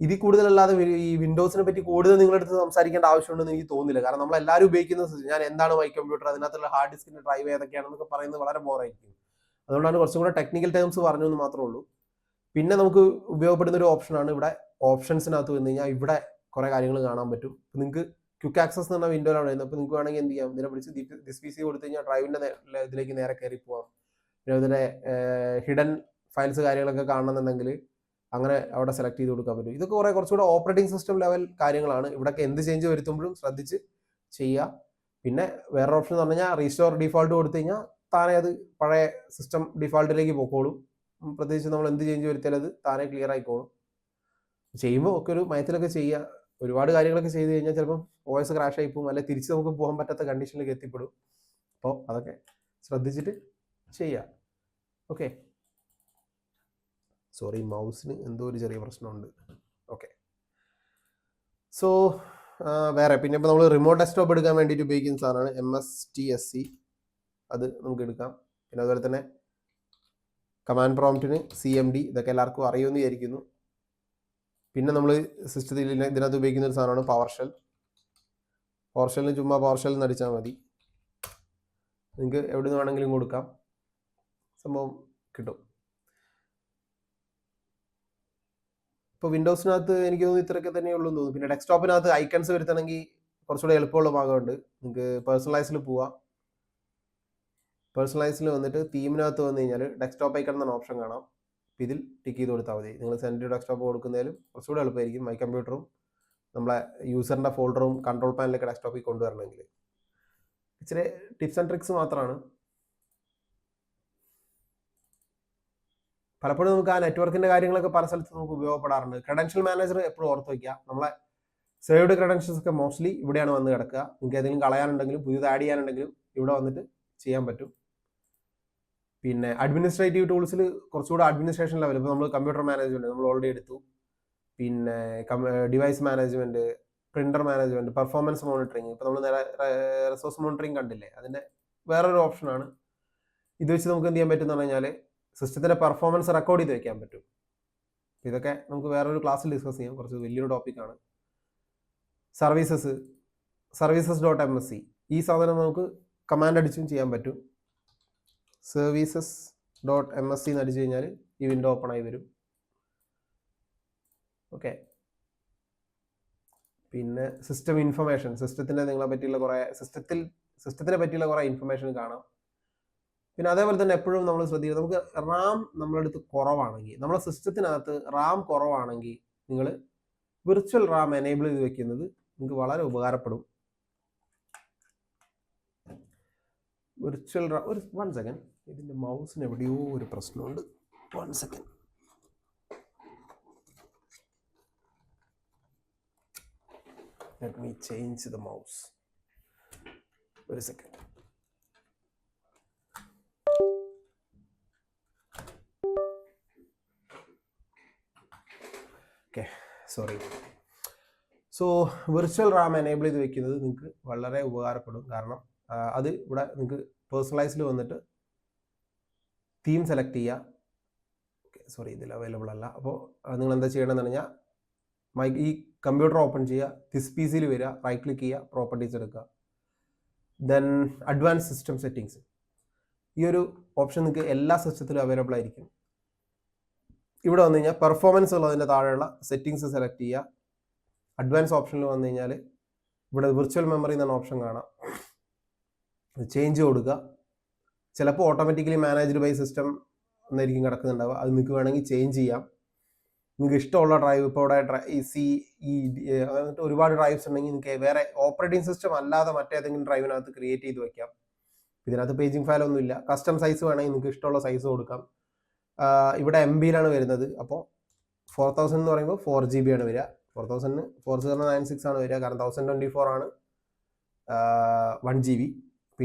ഇതിൽ കൂടുതലല്ലാതെ ഈ വിൻഡോസിനെ പറ്റി കൂടുതൽ നിങ്ങളുടെ അടുത്ത് സംസാരിക്കേണ്ട ആവശ്യമുണ്ടെന്ന് എനിക്ക് തോന്നുന്നില്ല. കാരണം നമ്മൾ എല്ലാവരും ഉപയോഗിക്കുന്നത് ഞാൻ എന്താണ് മൈ കമ്പ്യൂട്ടർ, അതിനകത്തുള്ള ഹാർഡ് ഡിസ്കിന്റെ ഡ്രൈവ് ഏതൊക്കെയാണെന്നൊക്കെ പറയുന്നത് വളരെ ബോറായിരിക്കും. അതുകൊണ്ടാണ് കുറച്ചും കൂടെ ടെക്നിക്കൽ ടേംസ് പറഞ്ഞു എന്ന് മാത്രമേ ഉള്ളൂ. പിന്നെ നമുക്ക് ഉപയോഗപ്പെടുന്ന ഒരു ഓപ്ഷനാണ് ഇവിടെ ഓപ്ഷൻസിനകത്ത് വന്നു കഴിഞ്ഞാൽ ഇവിടെ കുറേ കാര്യങ്ങൾ കാണാൻ പറ്റും. നിങ്ങൾക്ക് ക്വിക്ക് ആക്സസ് എന്ന് പറഞ്ഞ വിൻഡോയിലാണ് വരുന്നത്. അപ്പോൾ നിങ്ങൾക്ക് വേണമെങ്കിൽ എന്ത് ചെയ്യാം, ഇതിനെ പിടിച്ച് ദിസ് PC കൊടുത്തു കഴിഞ്ഞാൽ ഡ്രൈവിൻ്റെ ഇതിലേക്ക് നേരെ കയറി പോവാം. പിന്നെ അതിൻ്റെ ഹിഡൻ ഫയൽസ് കാര്യങ്ങളൊക്കെ കാണണമെന്നുണ്ടെങ്കിൽ അങ്ങനെ അവിടെ സെലക്ട് ചെയ്ത് കൊടുക്കാൻ പറ്റും. ഇതൊക്കെ കുറച്ചുകൂടെ ഓപ്പറേറ്റിംഗ് സിസ്റ്റം ലെവൽ കാര്യങ്ങളാണ്. ഇവിടെയൊക്കെ എന്ത് ചേഞ്ച് വരുത്തുമ്പോഴും ശ്രദ്ധിച്ച് ചെയ്യുക. പിന്നെ വേറെ ഓപ്ഷൻ എന്ന് പറഞ്ഞു കഴിഞ്ഞാൽ റീസ്റ്റോർ ഡിഫോൾട്ട് കൊടുത്തു കഴിഞ്ഞാൽ താനെ അത് പഴയ സിസ്റ്റം ഡിഫോൾട്ടിലേക്ക് പോയിക്കോളും. പ്രത്യേകിച്ച് നമ്മൾ എന്ത് ചേഞ്ച് വരുത്തിയാൽ അത് താനെ ക്ലിയർ ആയിക്കോളും. ചെയ്യുമ്പോൾ ഒക്കെ ഒരു മയത്തിലൊക്കെ ചെയ്യുക. ഒരുപാട് കാര്യങ്ങളൊക്കെ ചെയ്ത് കഴിഞ്ഞാൽ ചിലപ്പം OS ക്രാഷ് ആയി പോകും, അല്ലെങ്കിൽ തിരിച്ച് നമുക്ക് പോകാൻ പറ്റാത്ത കണ്ടീഷനിലേക്ക് എത്തിപ്പെടും. അപ്പോൾ അതൊക്കെ ശ്രദ്ധിച്ചിട്ട് ചെയ്യുക. ഓക്കെ, സോറി മൗസിന് എന്തോ ഒരു ചെറിയ പ്രശ്നമുണ്ട്. ഓക്കെ, സോ വേറെ പിന്നെ ഇപ്പോൾ നമ്മൾ റിമോട്ട് ഡെസ്ക്ടോപ്പ് എടുക്കാൻ വേണ്ടിയിട്ട് ഉപയോഗിക്കുന്ന സാധനമാണ് MSTSC. അത് നമുക്ക് എടുക്കാം. പിന്നെ അതുപോലെ തന്നെ കമാൻഡ് പ്രോംപ്റ്റിന് CMD, ഇതൊക്കെ എല്ലാവർക്കും അറിയുമെന്ന് വിചാരിക്കുന്നു. പിന്നെ നമ്മൾ സിസ്റ്റത്തിൽ ഇതിനകത്ത് ഉപയോഗിക്കുന്ന ഒരു സാധനമാണ് പവർഷെൽ. പവർഷെല്ലിന് ചുമ്മാ പവർഷെൽ എന്ന് അടിച്ചാൽ മതി. നിങ്ങൾക്ക് എവിടെ നിന്ന് വേണമെങ്കിലും കൊടുക്കാം, സംഭവം കിട്ടും. ഇപ്പോൾ വിൻഡോസിനകത്ത് എനിക്ക് തോന്നുന്നു ഇത്രയൊക്കെ തന്നെ ഉള്ളൂ എന്ന് തോന്നുന്നു. പിന്നെ ഡെസ്ക്ടോപ്പിനകത്ത് ഐക്കൺസ് വരുത്തണമെങ്കിൽ കുറച്ചുകൂടെ എളുപ്പമുള്ള ഭാഗമുണ്ട്. നിങ്ങൾക്ക് പേഴ്സണലൈസിൽ പോവാം. പേഴ്സണലൈസിൽ വന്നിട്ട് തീമിനകത്ത് വന്നു കഴിഞ്ഞാൽ ഡെസ്ക്ടോപ്പ് ഐക്കൺ എന്ന ഓപ്ഷൻ കാണാം. ഇതിൽ ടിക്ക് ചെയ്ത് കൊടുത്താൽ മതി. നിങ്ങൾ സെൻഡ് ഡെസ്ക്ടോപ്പ് കൊടുക്കുന്നതിലും കുറച്ചുകൂടെ എളുപ്പമായിരിക്കും. മൈ കമ്പ്യൂട്ടറും നമ്മളെ യൂസറിൻ്റെ ഫോൾഡറും കൺട്രോൾ പാനലൊക്കെ ഡെസ്ക്ടോപ്പിൽ കൊണ്ടുവരണമെങ്കിൽ. ഇച്ചിരി ടിപ്സ് ആൻഡ് ട്രിക്സ് മാത്രമാണ്. പലപ്പോഴും നമുക്ക് ആ നെറ്റ്വർക്കിൻ്റെ കാര്യങ്ങളൊക്കെ പല സ്ഥലത്ത് നമുക്ക് ഉപയോഗപ്പെടാറുണ്ട്. ക്രെഡൻഷ്യൽ മാനേജർ എപ്പോഴും ഓർത്ത് വയ്ക്കുക. നമ്മളെ സേവ്ഡ് ക്രെഡൻഷ്യൽസ് ഒക്കെ മോസ്റ്റ്ലി ഇവിടെയാണ് വന്ന് കിടക്കുക. നിങ്ങൾക്ക് ഏതെങ്കിലും കളയാനുണ്ടെങ്കിലും പുതിയത് ആഡ് ചെയ്യാനുണ്ടെങ്കിലും ഇവിടെ വന്നിട്ട് ചെയ്യാൻ പറ്റും. പിന്നെ അഡ്മിനിസ്ട്രേറ്റീവ് ടൂൾസിൽ കുറച്ചുകൂടെ അഡ്മിനിസ്ട്രേഷൻ ലെവൽ, ഇപ്പോൾ നമ്മൾ കമ്പ്യൂട്ടർ മാനേജ്മെൻറ്റ് നമ്മൾ ഓൾറെഡി എടുത്തു. പിന്നെ device management, printer management, performance monitoring. ഇപ്പോൾ നമ്മൾ നേരെ റിസോഴ്സ് മോണിറ്ററിങ് കണ്ടില്ലേ, അതിൻ്റെ വേറൊരു ഓപ്ഷനാണ്. ഇത് വെച്ച് നമുക്ക് എന്ത് ചെയ്യാൻ പറ്റും എന്ന് പറഞ്ഞു കഴിഞ്ഞാൽ സിസ്റ്റത്തിൻ്റെ പെർഫോമൻസ് റെക്കോർഡ് ചെയ്ത് വെക്കാൻ പറ്റും. ഇതൊക്കെ നമുക്ക് വേറൊരു ക്ലാസ്സിൽ ഡിസ്കസ് ചെയ്യാം, കുറച്ച് വലിയൊരു ടോപ്പിക്കാണ്. services.msc ഈ സാധനം നമുക്ക് കമാൻഡ് അടിച്ചും ചെയ്യാൻ പറ്റും. services.msc എന്ന് അടിച്ചു കഴിഞ്ഞാൽ ഈ വിൻഡോ ഓപ്പൺ ആയി വരും. ഓക്കെ, പിന്നെ സിസ്റ്റം ഇൻഫർമേഷൻ, സിസ്റ്റത്തിനെ പറ്റിയുള്ള കുറേ സിസ്റ്റത്തിനെ പറ്റിയുള്ള കുറേ ഇൻഫർമേഷൻ കാണാം. പിന്നെ അതേപോലെ തന്നെ എപ്പോഴും നമ്മൾ ശ്രദ്ധിക്കുക, നമുക്ക് റാം നമ്മുടെ അടുത്ത് കുറവാണെങ്കിൽ, നമ്മുടെ സിസ്റ്റത്തിനകത്ത് റാം കുറവാണെങ്കിൽ നിങ്ങൾ വിർച്വൽ റാം എനേബിൾ ചെയ്ത് വെക്കുന്നത് നിങ്ങൾക്ക് വളരെ ഉപകാരപ്പെടും. വിർച്വൽ റാം ഒരു 1 സെക്കൻഡ്, ഇതിൻ്റെ മൗസിന് എവിടെയോ ഒരു പ്രശ്നമുണ്ട്. 1 second. Let me change the mouse. ഒരു second. Okay, sorry. So virtual Ram enable ചെയ്ത് വെക്കുന്നത് നിങ്ങൾക്ക് വളരെ ഉപകാരപ്പെടും. കാരണം അത് ഇവിടെ നിങ്ങൾക്ക് പേഴ്സണലൈസിൽ വന്നിട്ട് തീം സെലക്ട് ചെയ്യുക. ഓക്കെ, സോറി ഇതിൽ അവൈലബിൾ അല്ല. അപ്പോൾ നിങ്ങൾ എന്താ ചെയ്യണമെന്ന് പറഞ്ഞാൽ ഈ കമ്പ്യൂട്ടർ ഓപ്പൺ ചെയ്യുക, ദിസ് പി സിയിൽ വരിക, റൈറ്റ് ക്ലിക്ക് ചെയ്യുക, പ്രോപ്പർട്ടീസ് എടുക്കുക, ദെൻ അഡ്വാൻസ് സിസ്റ്റം സെറ്റിങ്സ്. ഈ ഒരു ഓപ്ഷൻ നിങ്ങൾക്ക് എല്ലാ സിസ്റ്റത്തിലും അവൈലബിൾ ആയിരിക്കും. ഇവിടെ വന്നു കഴിഞ്ഞാൽ പെർഫോമൻസ് ഉള്ളതിൻ്റെ താഴെയുള്ള സെറ്റിങ്സ് സെലക്ട് ചെയ്യുക. അഡ്വാൻസ് ഓപ്ഷനിൽ വന്നു കഴിഞ്ഞാൽ ഇവിടെ വിർച്വൽ മെമ്മറി എന്ന ഓപ്ഷൻ കാണാം, ചേഞ്ച് കൊടുക്കുക. ചിലപ്പോൾ ഓട്ടോമാറ്റിക്കലി മാനേജ്ഡ് ബൈ സിസ്റ്റം എന്നായിരിക്കും കിടക്കുന്നുണ്ടാവുക. അത് നിങ്ങൾക്ക് വേണമെങ്കിൽ ചേഞ്ച് ചെയ്യാം. നിങ്ങൾക്ക് ഇഷ്ടമുള്ള ഡ്രൈവ്, ഇപ്പോൾ ഇവിടെ അങ്ങനത്തെ ഒരുപാട് ഡ്രൈവ്സ് ഉണ്ടെങ്കിൽ നിങ്ങൾക്ക് വേറെ ഓപ്പറേറ്റിംഗ് സിസ്റ്റം അല്ലാതെ മറ്റേതെങ്കിലും ഡ്രൈവിനകത്ത് ക്രിയേറ്റ് ചെയ്ത് വെക്കാം. ഇതിനകത്ത് പേജിങ് ഫയൽ ഒന്നുമില്ല. കസ്റ്റം സൈസ് വേണമെങ്കിൽ നിങ്ങൾക്ക് ഇഷ്ടമുള്ള സൈസ് കൊടുക്കാം. ഇവിടെ MB-യിലാണ് വരുന്നത്. അപ്പോൾ 4000 എന്ന് പറയുമ്പോൾ 4GB ആണ് വരിക. 4000 4096 ആണ് വരിക, കാരണം 1024 ആണ് 1GB.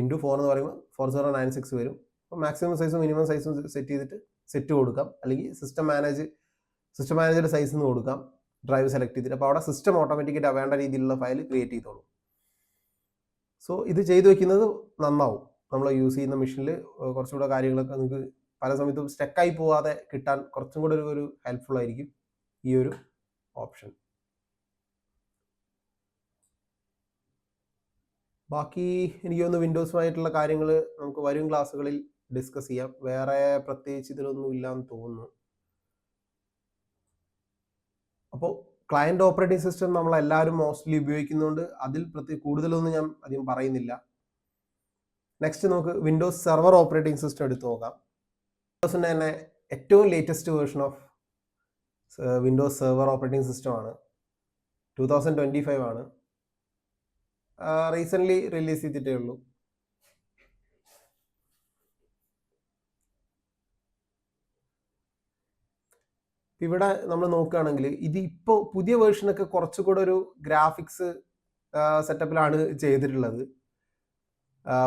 ഇൻറ്റു 4 എന്ന് പറയുമ്പോൾ 4096 വരും. അപ്പോൾ മാക്സിമം സൈസും മിനിമം സൈസും സെറ്റ് ചെയ്തിട്ട് സെറ്റ് കൊടുക്കാം. അല്ലെങ്കിൽ സിസ്റ്റം മാനേജറുടെ സൈസ് എന്ന് കൊടുക്കാം, ഡ്രൈവ് സെലക്ട് ചെയ്തിട്ട്. അപ്പോൾ അവിടെ സിസ്റ്റം ഓട്ടോമാറ്റിക്കായിട്ട് വേണ്ട രീതിയിലുള്ള ഫയൽ ക്രിയേറ്റ് ചെയ്തോളും. സോ ഇത് ചെയ്തു വെക്കുന്നത് നന്നാവും. നമ്മൾ യൂസ് ചെയ്യുന്ന മെഷീനിൽ കുറച്ചുകൂടെ കാര്യങ്ങളൊക്കെ നിങ്ങൾക്ക് പല സമയത്തും സ്റ്റക്കായി പോവാതെ കിട്ടാൻ കുറച്ചും കൂടെ ഒരു ഹെൽപ്ഫുൾ ആയിരിക്കും ഈ ഒരു ഓപ്ഷൻ. ബാക്കി എനിക്ക് തോന്നുന്നു വിൻഡോസുമായിട്ടുള്ള കാര്യങ്ങൾ നമുക്ക് വരും ക്ലാസ്സുകളിൽ ഡിസ്കസ് ചെയ്യാം. വേറെ പ്രത്യേകിച്ച് ഇതിലൊന്നും ഇല്ലാന്ന് തോന്നുന്നു. അപ്പോൾ ക്ലയൻറ്റ് ഓപ്പറേറ്റിംഗ് സിസ്റ്റം നമ്മളെല്ലാവരും മോസ്റ്റ്ലി ഉപയോഗിക്കുന്നതുകൊണ്ട് അതിൽ കൂടുതലൊന്നും ഞാൻ അധികം പറയുന്നില്ല. നെക്സ്റ്റ് നമുക്ക് വിൻഡോസ് സെർവർ ഓപ്പറേറ്റിംഗ് സിസ്റ്റം എടുത്ത് നോക്കാം. വിൻഡോസിൻ്റെ തന്നെ ഏറ്റവും latest version of Windows server operating system ആണ്. 2025 ആണ്. റീസെൻ്റ്ലി റിലീസ് ചെയ്തിട്ടേ ഉള്ളൂ. ഇവിടെ നമ്മൾ നോക്കുകയാണെങ്കിൽ ഇത് ഇപ്പോൾ പുതിയ വേർഷനൊക്കെ കുറച്ചുകൂടെ ഒരു ഗ്രാഫിക്സ് സെറ്റപ്പിലാണ് ചെയ്തിട്ടുള്ളത്.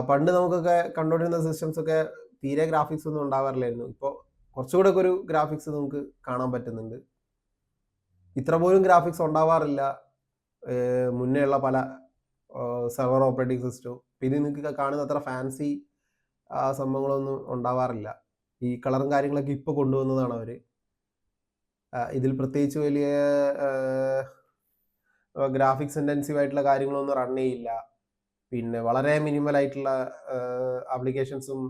പണ്ട് നമുക്കൊക്കെ കണ്ടുകൊണ്ടിരുന്ന സിസ്റ്റംസ് ഒക്കെ തീരെ ഗ്രാഫിക്സ് ഒന്നും ഉണ്ടാവാറില്ലായിരുന്നു. ഇപ്പോൾ കുറച്ചുകൂടെ ഒക്കെ ഒരു ഗ്രാഫിക്സ് നമുക്ക് കാണാൻ പറ്റുന്നുണ്ട്. ഇത്ര പോലും ഗ്രാഫിക്സ് ഉണ്ടാവാറില്ല മുന്നേ ഉള്ള പല സെർവർ ഓപ്പറേറ്റിംഗ് സിസ്റ്റവും. ഇത് നിങ്ങൾക്ക് കാണുന്ന അത്ര ഫാൻസി സംഭവങ്ങളൊന്നും ഉണ്ടാവാറില്ല. ഈ കളറും കാര്യങ്ങളൊക്കെ ഇപ്പോൾ കൊണ്ടുവന്നതാണ് അവർ. ഇതിൽ പ്രത്യേകിച്ച് വലിയ ഗ്രാഫിക്സ് ഇൻറ്റൻസീവ് ആയിട്ടുള്ള കാര്യങ്ങളൊന്നും റൺ ചെയ്യില്ല. പിന്നെ വളരെ മിനിമൽ ആയിട്ടുള്ള ആപ്ലിക്കേഷൻസും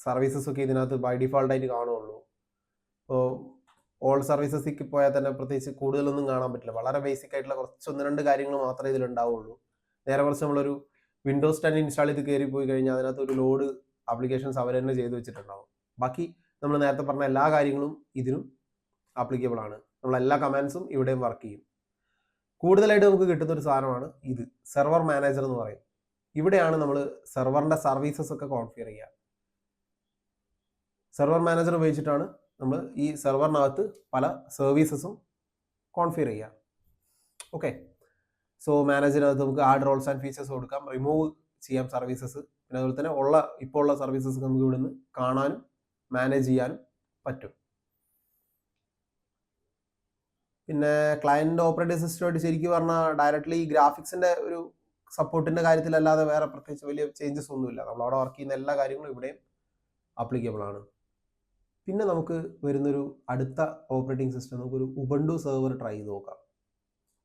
സർവീസസും ഒക്കെ ഇതിനകത്ത് ബൈ ഡിഫോൾട്ടായിട്ട് കാണുള്ളൂ. അപ്പോൾ ഓൾ സർവീസസിലേക്ക് പോയാൽ തന്നെ പ്രത്യേകിച്ച് കൂടുതലൊന്നും കാണാൻ പറ്റില്ല. വളരെ ബേസിക് ആയിട്ടുള്ള ഒന്ന് രണ്ട് കാര്യങ്ങൾ മാത്രമേ ഇതിലുണ്ടാവുള്ളൂ. നേരെ കുറച്ച് നമ്മളൊരു വിൻഡോസ് 10 ഇൻസ്റ്റാൾ ചെയ്ത് കയറി പോയി കഴിഞ്ഞാൽ അതിനകത്ത് ഒരു ലോഡ് ആപ്ലിക്കേഷൻസ് അവർ തന്നെ ചെയ്ത് വെച്ചിട്ടുണ്ടാവും. ബാക്കി നമ്മൾ നേരത്തെ പറഞ്ഞ എല്ലാ കാര്യങ്ങളും ഇതിനും ആപ്ലിക്കബിൾ ആണ്. നമ്മളെല്ലാ കമാൻഡ്സും ഇവിടെയും വർക്ക് ചെയ്യും. കൂടുതലായിട്ട് നമുക്ക് കിട്ടുന്ന ഒരു സാധനമാണ് ഇത് സെർവർ മാനേജർ എന്ന് പറയും. ഇവിടെയാണ് നമ്മൾ സെർവറിൻ്റെ സർവീസസ് ഒക്കെ കോൺഫിഗർ ചെയ്യുക. സെർവർ മാനേജർ ഉപയോഗിച്ചിട്ടാണ് നമ്മൾ ഈ സെർവറിനകത്ത് പല സർവീസസും കോൺഫിഗർ ചെയ്യുക. ഓക്കെ, സോ മാനേജറിനകത്ത് നമുക്ക് ആഡ് റോൾസ് ആൻഡ് ഫീച്ചേഴ്സ് കൊടുക്കാം, റിമൂവ് ചെയ്യാം സർവീസസ്. പിന്നെ അതുപോലെ തന്നെ ഇപ്പോൾ ഉള്ള സർവീസസ് നമുക്ക് ഇവിടുന്ന് കാണാനും മാനേജ് ചെയ്യാനും പറ്റും. പിന്നെ ക്ലയൻറ്റ് ഓപ്പറേറ്റിംഗ് സിസ്റ്റമായിട്ട് ശരിക്കും പറഞ്ഞാൽ ഡയറക്റ്റ്ലി ഗ്രാഫിക്സിൻ്റെ ഒരു സപ്പോർട്ടിൻ്റെ കാര്യത്തിലല്ലാതെ വേറെ പ്രത്യേകിച്ച് വലിയ ചേഞ്ചസ് ഒന്നുമില്ല. നമ്മളവിടെ വർക്ക് ചെയ്യുന്ന എല്ലാ കാര്യങ്ങളും ഇവിടെയും ആപ്ലിക്കബിൾ ആണ്. പിന്നെ നമുക്ക് വരുന്നൊരു അടുത്ത ഓപ്പറേറ്റിംഗ് സിസ്റ്റം നമുക്കൊരു ഉബുണ്ടു സെർവർ ട്രൈ ചെയ്ത് നോക്കാം.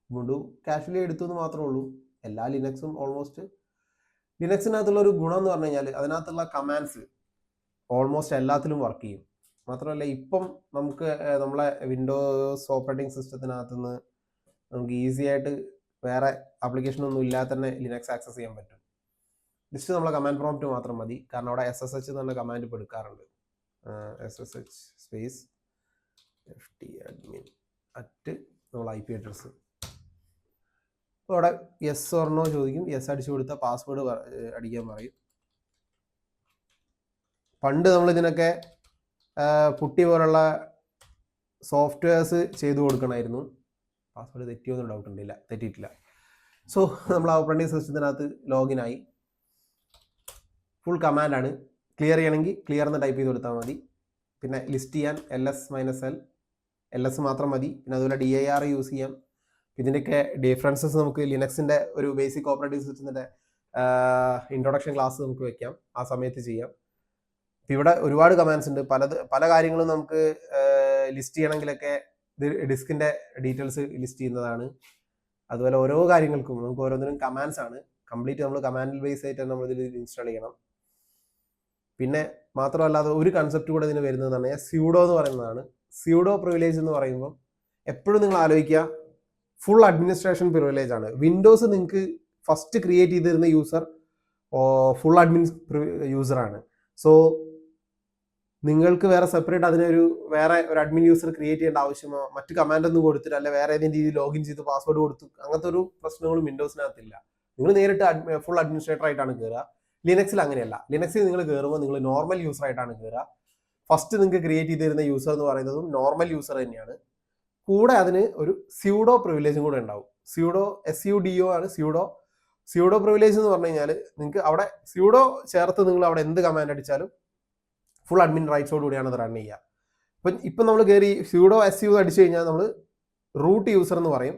ഉബുണ്ടു കാഷ്വലി എടുത്തു എന്ന് മാത്രമേ ഉള്ളൂ. എല്ലാ ലിനക്സും ഓൾമോസ്റ്റ് ലിനക്സിനകത്തുള്ള ഒരു ഗുണം എന്ന് പറഞ്ഞു കഴിഞ്ഞാൽ അതിനകത്തുള്ള കമാൻഡ്സ് ഓൾമോസ്റ്റ് എല്ലാത്തിലും വർക്ക് ചെയ്യും. മാത്രമല്ല ഇപ്പം നമുക്ക് നമ്മളെ വിൻഡോസ് ഓപ്പറേറ്റിംഗ് സിസ്റ്റത്തിനകത്ത് നിന്ന് നമുക്ക് ഈസി ആയിട്ട് വേറെ ആപ്ലിക്കേഷനൊന്നും ഇല്ലാതെ തന്നെ ലിനക്സ് ആക്സസ് ചെയ്യാൻ പറ്റും. ജസ്റ്റ് നമ്മളെ കമാൻഡ് പ്രോംപ്റ്റ് മാത്രം മതി. കാരണം അവിടെ SSH എന്ന് പറഞ്ഞ കമാൻഡ് ഇപ്പോൾ എടുക്കാറുണ്ട്. SSH സ്പേസ് ftadmin നമ്മൾ IP അഡ്രസ്സ്. അപ്പോൾ അവിടെ യെസ് ഓർ നോ ചോദിക്കും. യെസ് അടിച്ചു കൊടുത്താൽ പാസ്വേഡ് അടിക്കാൻ പറയും. പണ്ട് നമ്മളിതിനൊക്കെ പുട്ടി പോലുള്ള സോഫ്റ്റ്വെയർസ് ചെയ്തു കൊടുക്കണമായിരുന്നു. പാസ്വേഡ് തെറ്റിയൊന്നും ഡൗട്ട് ഉണ്ടില്ല, തെറ്റിയിട്ടില്ല. സോ നമ്മൾ ഓപ്പറേറ്റിംഗ് സിസ്റ്റത്തിനകത്ത് ലോഗിനായി. ഫുൾ കമാൻഡാണ്. ക്ലിയർ ചെയ്യണമെങ്കിൽ ക്ലിയർ എന്ന് ടൈപ്പ് ചെയ്ത് കൊടുത്താൽ മതി. പിന്നെ ലിസ്റ്റ് ചെയ്യാൻ LS മാത്രം മതി. പിന്നെ അതുപോലെ DIR യൂസ് ചെയ്യാം. ഇതിൻ്റെയൊക്കെ ഡിഫറൻസസ് നമുക്ക് ലിനക്സിൻ്റെ ഒരു ബേസിക് ഓപ്പറേറ്റിംഗ് സിസ്റ്റത്തിൻ്റെ ഇൻട്രൊഡക്ഷൻ ക്ലാസ് നമുക്ക് വെക്കാം, ആ സമയത്ത് ചെയ്യാം. ഇവിടെ ഒരുപാട് കമാൻഡ്സ് ഉണ്ട്. പല കാര്യങ്ങളും നമുക്ക് ലിസ്റ്റ് ചെയ്യണമെങ്കിലൊക്കെ ഡിസ്കിൻ്റെ ഡീറ്റെയിൽസ് ലിസ്റ്റ് ചെയ്യുന്നതാണ്. അതുപോലെ ഓരോ കാര്യങ്ങൾക്കും നമുക്ക് ഓരോന്നിനും കമാൻഡ്സ് ആണ്. കംപ്ലീറ്റ് നമ്മൾ കമാൻഡ് ബേസ് ആയിട്ട് നമ്മൾ ഇതിൽ ഇൻസ്റ്റാൾ ചെയ്യണം. പിന്നെ മാത്രമല്ലാതെ ഒരു കൺസെപ്റ്റ് കൂടെ ഇതിന് വരുന്നതെന്ന് പറഞ്ഞാൽ സ്യൂഡോ എന്ന് പറയുന്നതാണ്. സ്യൂഡോ പ്രിവിലേജ് എന്ന് പറയുമ്പോൾ എപ്പോഴും നിങ്ങൾ ആലോചിക്കുക, ഫുൾ അഡ്മിനിസ്ട്രേഷൻ പ്രിവിലേജ് ആണ്. വിൻഡോസ് നിങ്ങൾക്ക് ഫസ്റ്റ് ക്രിയേറ്റ് ചെയ്തിരുന്ന യൂസർ ഫുൾ അഡ്മിൻ യൂസറാണ്. സോ നിങ്ങൾക്ക് വേറെ സെപ്പറേറ്റ് അതിനൊരു വേറെ ഒരു അഡ്മിൻ യൂസർ ക്രിയേറ്റ് ചെയ്യേണ്ട ആവശ്യമോ മറ്റ് കമാൻഡ് ഒന്നും കൊടുത്തിട്ട് അല്ലെ വേറെ ഏതെങ്കിലും രീതിയിൽ ലോഗിൻ ചെയ്ത് പാസ്വേഡ് കൊടുത്തു അങ്ങനത്തെ ഒരു പ്രശ്നങ്ങളും വിൻഡോസിനകത്തില്ല. നിങ്ങൾ നേരിട്ട് ഫുൾ അഡ്മിനിസ്ട്രേറ്റർ ആയിട്ടാണ് കയറുക. ലിനക്സിൽ അങ്ങനെയല്ല. ലിനക്സിൽ നിങ്ങൾ കയറുമ്പോൾ നിങ്ങൾ നോർമൽ യൂസർ ആയിട്ടാണ് കയറുക. ഫസ്റ്റ് നിങ്ങൾക്ക് ക്രിയേറ്റ് ചെയ്തിരുന്ന യൂസർ എന്ന് പറയുന്നതും നോർമൽ യൂസർ തന്നെയാണ്. കൂടെ അതിന് ഒരു സ്യൂഡോ പ്രിവിലേജും കൂടെ ഉണ്ടാവും. സ്യൂഡോ SUDO ആണ് സ്യൂഡോ. സ്യൂഡോ പ്രിവിലേജ് എന്ന് പറഞ്ഞു കഴിഞ്ഞാൽ നിങ്ങൾക്ക് അവിടെ സ്യൂഡോ ചേർത്ത് നിങ്ങൾ അവിടെ എന്ത് കമാൻഡ് അടിച്ചാലും ഫുൾ അഡ്മിൻ റൈറ്റ്സോട് കൂടിയാണ് അത് റൺ ചെയ്യുക. ഇപ്പം നമ്മൾ കയറി സ്യൂഡോ SU അടിച്ചു കഴിഞ്ഞാൽ നമ്മൾ റൂട്ട് യൂസർ എന്ന് പറയും.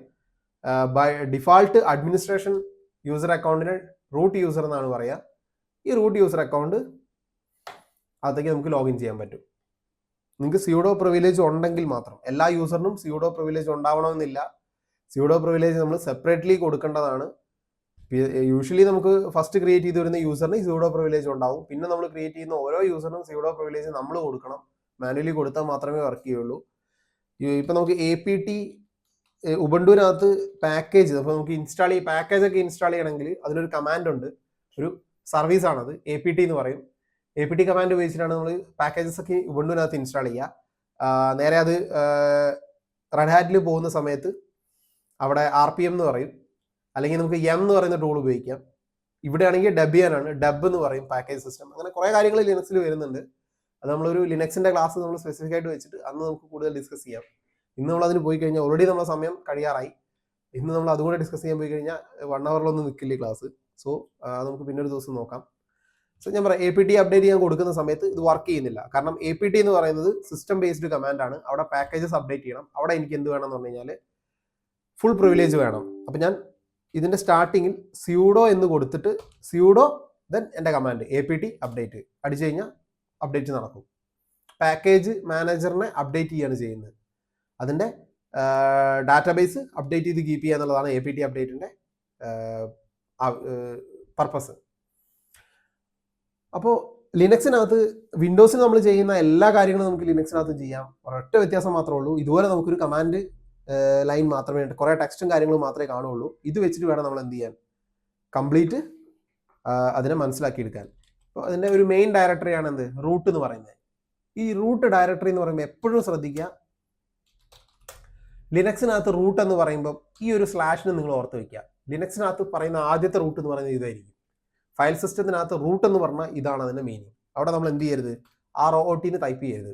ബൈ ഡിഫാൾട്ട് അഡ്മിനിസ്ട്രേഷൻ യൂസർ അക്കൗണ്ടിന് റൂട്ട് യൂസർ എന്നാണ് പറയുക. ഈ റൂട്ട് യൂസർ അക്കൗണ്ട് അകത്തേക്ക് നമുക്ക് ലോഗിൻ ചെയ്യാൻ പറ്റും. നിങ്ങൾക്ക് സ്യൂഡോ പ്രിവിലേജ് ഉണ്ടെങ്കിൽ മാത്രം. എല്ലാ യൂസറിനും സ്യൂഡോ പ്രിവിലേജ് ഉണ്ടാവണമെന്നില്ല. സ്യൂഡോ പ്രിവിലേജ് നമ്മൾ സെപ്പറേറ്റ്ലി കൊടുക്കേണ്ടതാണ്. യൂഷ്വലി നമുക്ക് ഫസ്റ്റ് ക്രിയേറ്റ് ചെയ്ത് വരുന്ന യൂസറിന് സ്യൂഡോ പ്രിവിലേജ് ഉണ്ടാവും. പിന്നെ നമ്മൾ ക്രിയേറ്റ് ചെയ്യുന്ന ഓരോ യൂസറിനും സ്യൂഡോ പ്രിവിലേജ് നമ്മൾ കൊടുക്കണം. മാനുവലി കൊടുത്താൽ മാത്രമേ വർക്ക് ചെയ്യുള്ളൂ. ഇപ്പം നമുക്ക് APT ഉബുണ്ടുവിനകത്ത് പാക്കേജ് അപ്പോൾ നമുക്ക് പാക്കേജൊക്കെ ഇൻസ്റ്റാൾ ചെയ്യണമെങ്കിൽ അതിനൊരു കമാൻഡ് ഉണ്ട്. ഒരു സർവീസാണത്. APT എന്ന് പറയും. APT കമാൻഡ് ഉപയോഗിച്ചിട്ടാണ് നമ്മൾ പാക്കേജസ് ഒക്കെ ഉബുണ്ടുവിനകത്ത് ഇൻസ്റ്റാൾ ചെയ്യുക. നേരെ അത് റെഡ് ഹാറ്റിൽ പോകുന്ന സമയത്ത് അവിടെ RPM എന്ന് പറയും, അല്ലെങ്കിൽ നമുക്ക് M എന്ന് പറയുന്ന ടൂൾ ഉപയോഗിക്കാം. ഇവിടെ ആണെങ്കിൽ Debian ആണ്, ഡബ് എന്ന് പറയും പാക്കേജ് സിസ്റ്റം. അങ്ങനെ കുറേ കാര്യങ്ങൾ ലിനക്സിൽ വരുന്നുണ്ട്. അത് നമ്മളൊരു ലിനക്സിൻ്റെ ക്ലാസ് നമ്മൾ സ്പെസിഫിക് ആയിട്ട് വെച്ചിട്ട് അന്ന് നമുക്ക് കൂടുതൽ ഡിസ്കസ് ചെയ്യാം. ഇന്ന് നമ്മൾ അതിന് പോയി കഴിഞ്ഞാൽ ഓൾറെഡി നമ്മുടെ സമയം കഴിയാറായി. ഇന്ന് നമ്മൾ അതുകൂടെ ഡിസ്കസ് ചെയ്യാൻ പോയി കഴിഞ്ഞാൽ 1 hourലൊന്നും നിൽക്കില്ല ക്ലാസ്. സോ നമുക്ക് പിന്നെ ഒരു ദിവസം നോക്കാം. സോ ഞാൻ പറയാം, APT അപ്ഡേറ്റ് ചെയ്യാൻ കൊടുക്കുന്ന സമയത്ത് ഇത് വർക്ക് ചെയ്യുന്നില്ല. കാരണം APT എന്ന് പറയുന്നത് സിസ്റ്റം ബേസ്ഡ് കമാൻഡ് ആണ്. അവിടെ പാക്കേജസ് അപ്ഡേറ്റ് ചെയ്യണം. അവിടെ എനിക്ക് എന്ത് വേണം എന്ന് പറഞ്ഞു കഴിഞ്ഞാൽ ഫുൾ പ്രിവിലേജ് വേണം. അപ്പം ഞാൻ ഇതിൻ്റെ സ്റ്റാർട്ടിങ്ങിൽ സ്യൂഡോ എന്ന് കൊടുത്തിട്ട് സ്യൂഡോ ദെൻ എൻ്റെ കമാൻഡ് APT അപ്ഡേറ്റ് അടിച്ചു കഴിഞ്ഞാൽ അപ്ഡേറ്റ് നടക്കും. പാക്കേജ് മാനേജറിനെ അപ്ഡേറ്റ് ചെയ്യാണ് ചെയ്യുന്നത്. അതിൻ്റെ ഡാറ്റാബേസ് അപ്ഡേറ്റ് ചെയ്ത് കീപ്പ് ചെയ്യുക എന്നുള്ളതാണ് APT അപ്ഡേറ്റിൻ്റെ പർപ്പസ്. അപ്പോൾ ലിനക്സിനകത്ത് വിൻഡോസിൽ നമ്മൾ ചെയ്യുന്ന എല്ലാ കാര്യങ്ങളും നമുക്ക് ലിനക്സിനകത്ത് ചെയ്യാം. ഒരൊറ്റ വ്യത്യാസം മാത്രമേ ഉള്ളൂ. ഇതുപോലെ നമുക്കൊരു കമാൻഡ് ലൈൻ മാത്രമേ കുറേ ടെക്സ്റ്റും കാര്യങ്ങളും മാത്രമേ കാണുള്ളൂ. ഇത് വെച്ചിട്ട് വേണം നമ്മൾ എന്ത് ചെയ്യാൻ, കംപ്ലീറ്റ് അതിനെ മനസ്സിലാക്കിയെടുക്കാൻ. അപ്പോൾ അതിൻ്റെ ഒരു മെയിൻ ഡയറക്ടറിയാണ് എന്ത്, റൂട്ട് എന്ന് പറയുന്നത്. ഈ റൂട്ട് ഡയറക്ടറി എന്ന് പറയുമ്പോൾ എപ്പോഴും ശ്രദ്ധിക്കുക, ലിനക്സിനകത്ത് റൂട്ട് എന്ന് പറയുമ്പോൾ ഈ ഒരു സ്ലാഷിന് നിങ്ങൾ ഓർത്ത് വയ്ക്കുക. ലിനക്സിനകത്ത് പറയുന്ന ആദ്യത്തെ റൂട്ട് എന്ന് പറയുന്നത് ഇതായിരിക്കും. ഫയൽ സിസ്റ്റത്തിനകത്ത് റൂട്ട് എന്ന് പറഞ്ഞാൽ ഇതാണ് അതിൻ്റെ മീനിങ്. അവിടെ നമ്മൾ എന്ത് ചെയ്യരുത്, ROOT ടൈപ്പ് ചെയ്യരുത്.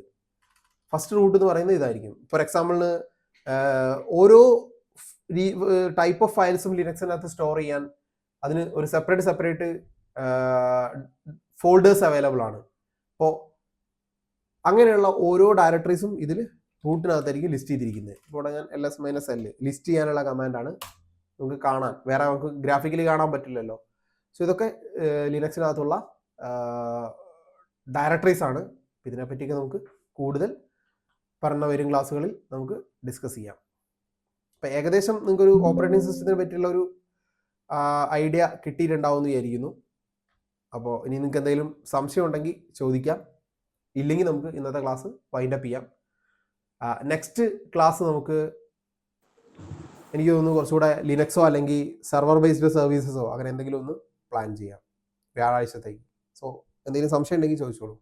ഫസ്റ്റ് റൂട്ട് എന്ന് പറയുന്നത് ഇതായിരിക്കും. ഫോർ എക്സാമ്പിളിന് ഓരോ ടൈപ്പ് ഓഫ് ഫയൽസും ലിനക്സിനകത്ത് സ്റ്റോർ ചെയ്യാൻ അതിന് ഒരു സെപ്പറേറ്റ് ഫോൾഡേഴ്സ് അവൈലബിൾ ആണ്. അപ്പോൾ അങ്ങനെയുള്ള ഓരോ ഡയറക്ടറീസും ഇതിൽ റൂട്ടിനകത്തായിരിക്കും ലിസ്റ്റ് ചെയ്തിരിക്കുന്നത്. ഇപ്പോൾ ഇവിടെ ഞാൻ LS-L ലിസ്റ്റ് ചെയ്യാനുള്ള കമാൻഡാണ്. നമുക്ക് കാണാൻ വേറെ നമുക്ക് ഗ്രാഫിക്കലി കാണാൻ പറ്റില്ലല്ലോ. സോ ഇതൊക്കെ ലിനക്സിനകത്തുള്ള ഡയറക്ടറീസ് ആണ്. ഇതിനെപ്പറ്റിയൊക്കെ നമുക്ക് കൂടുതൽ വരും ക്ലാസ്സുകളിൽ നമുക്ക് ഡിസ്കസ് ചെയ്യാം. അപ്പം ഏകദേശം നിങ്ങൾക്കൊരു ഓപ്പറേറ്റിംഗ് സിസ്റ്റത്തിനെ പറ്റിയുള്ള ഒരു ഐഡിയ കിട്ടിയിട്ടുണ്ടാവും എന്ന് വിചാരിക്കുന്നു. അപ്പോൾ ഇനി നിങ്ങൾക്ക് എന്തെങ്കിലും സംശയം ഉണ്ടെങ്കിൽ ചോദിക്കാം. ഇല്ലെങ്കിൽ നമുക്ക് ഇന്നത്തെ ക്ലാസ് വൈൻഡപ്പ് ചെയ്യാം. നെക്സ്റ്റ് ക്ലാസ് നമുക്ക് എനിക്ക് തോന്നുന്നു കുറച്ചുകൂടെ ലിനക്സോ അല്ലെങ്കിൽ സെർവർ ബേസ്ഡ് സർവീസസോ അങ്ങനെ എന്തെങ്കിലും ഒന്ന് പ്ലാൻ ചെയ്യാം വ്യാഴാഴ്ചത്തേക്ക്. സോ എന്തെങ്കിലും സംശയം ഉണ്ടെങ്കിൽ ചോദിച്ചോളൂ.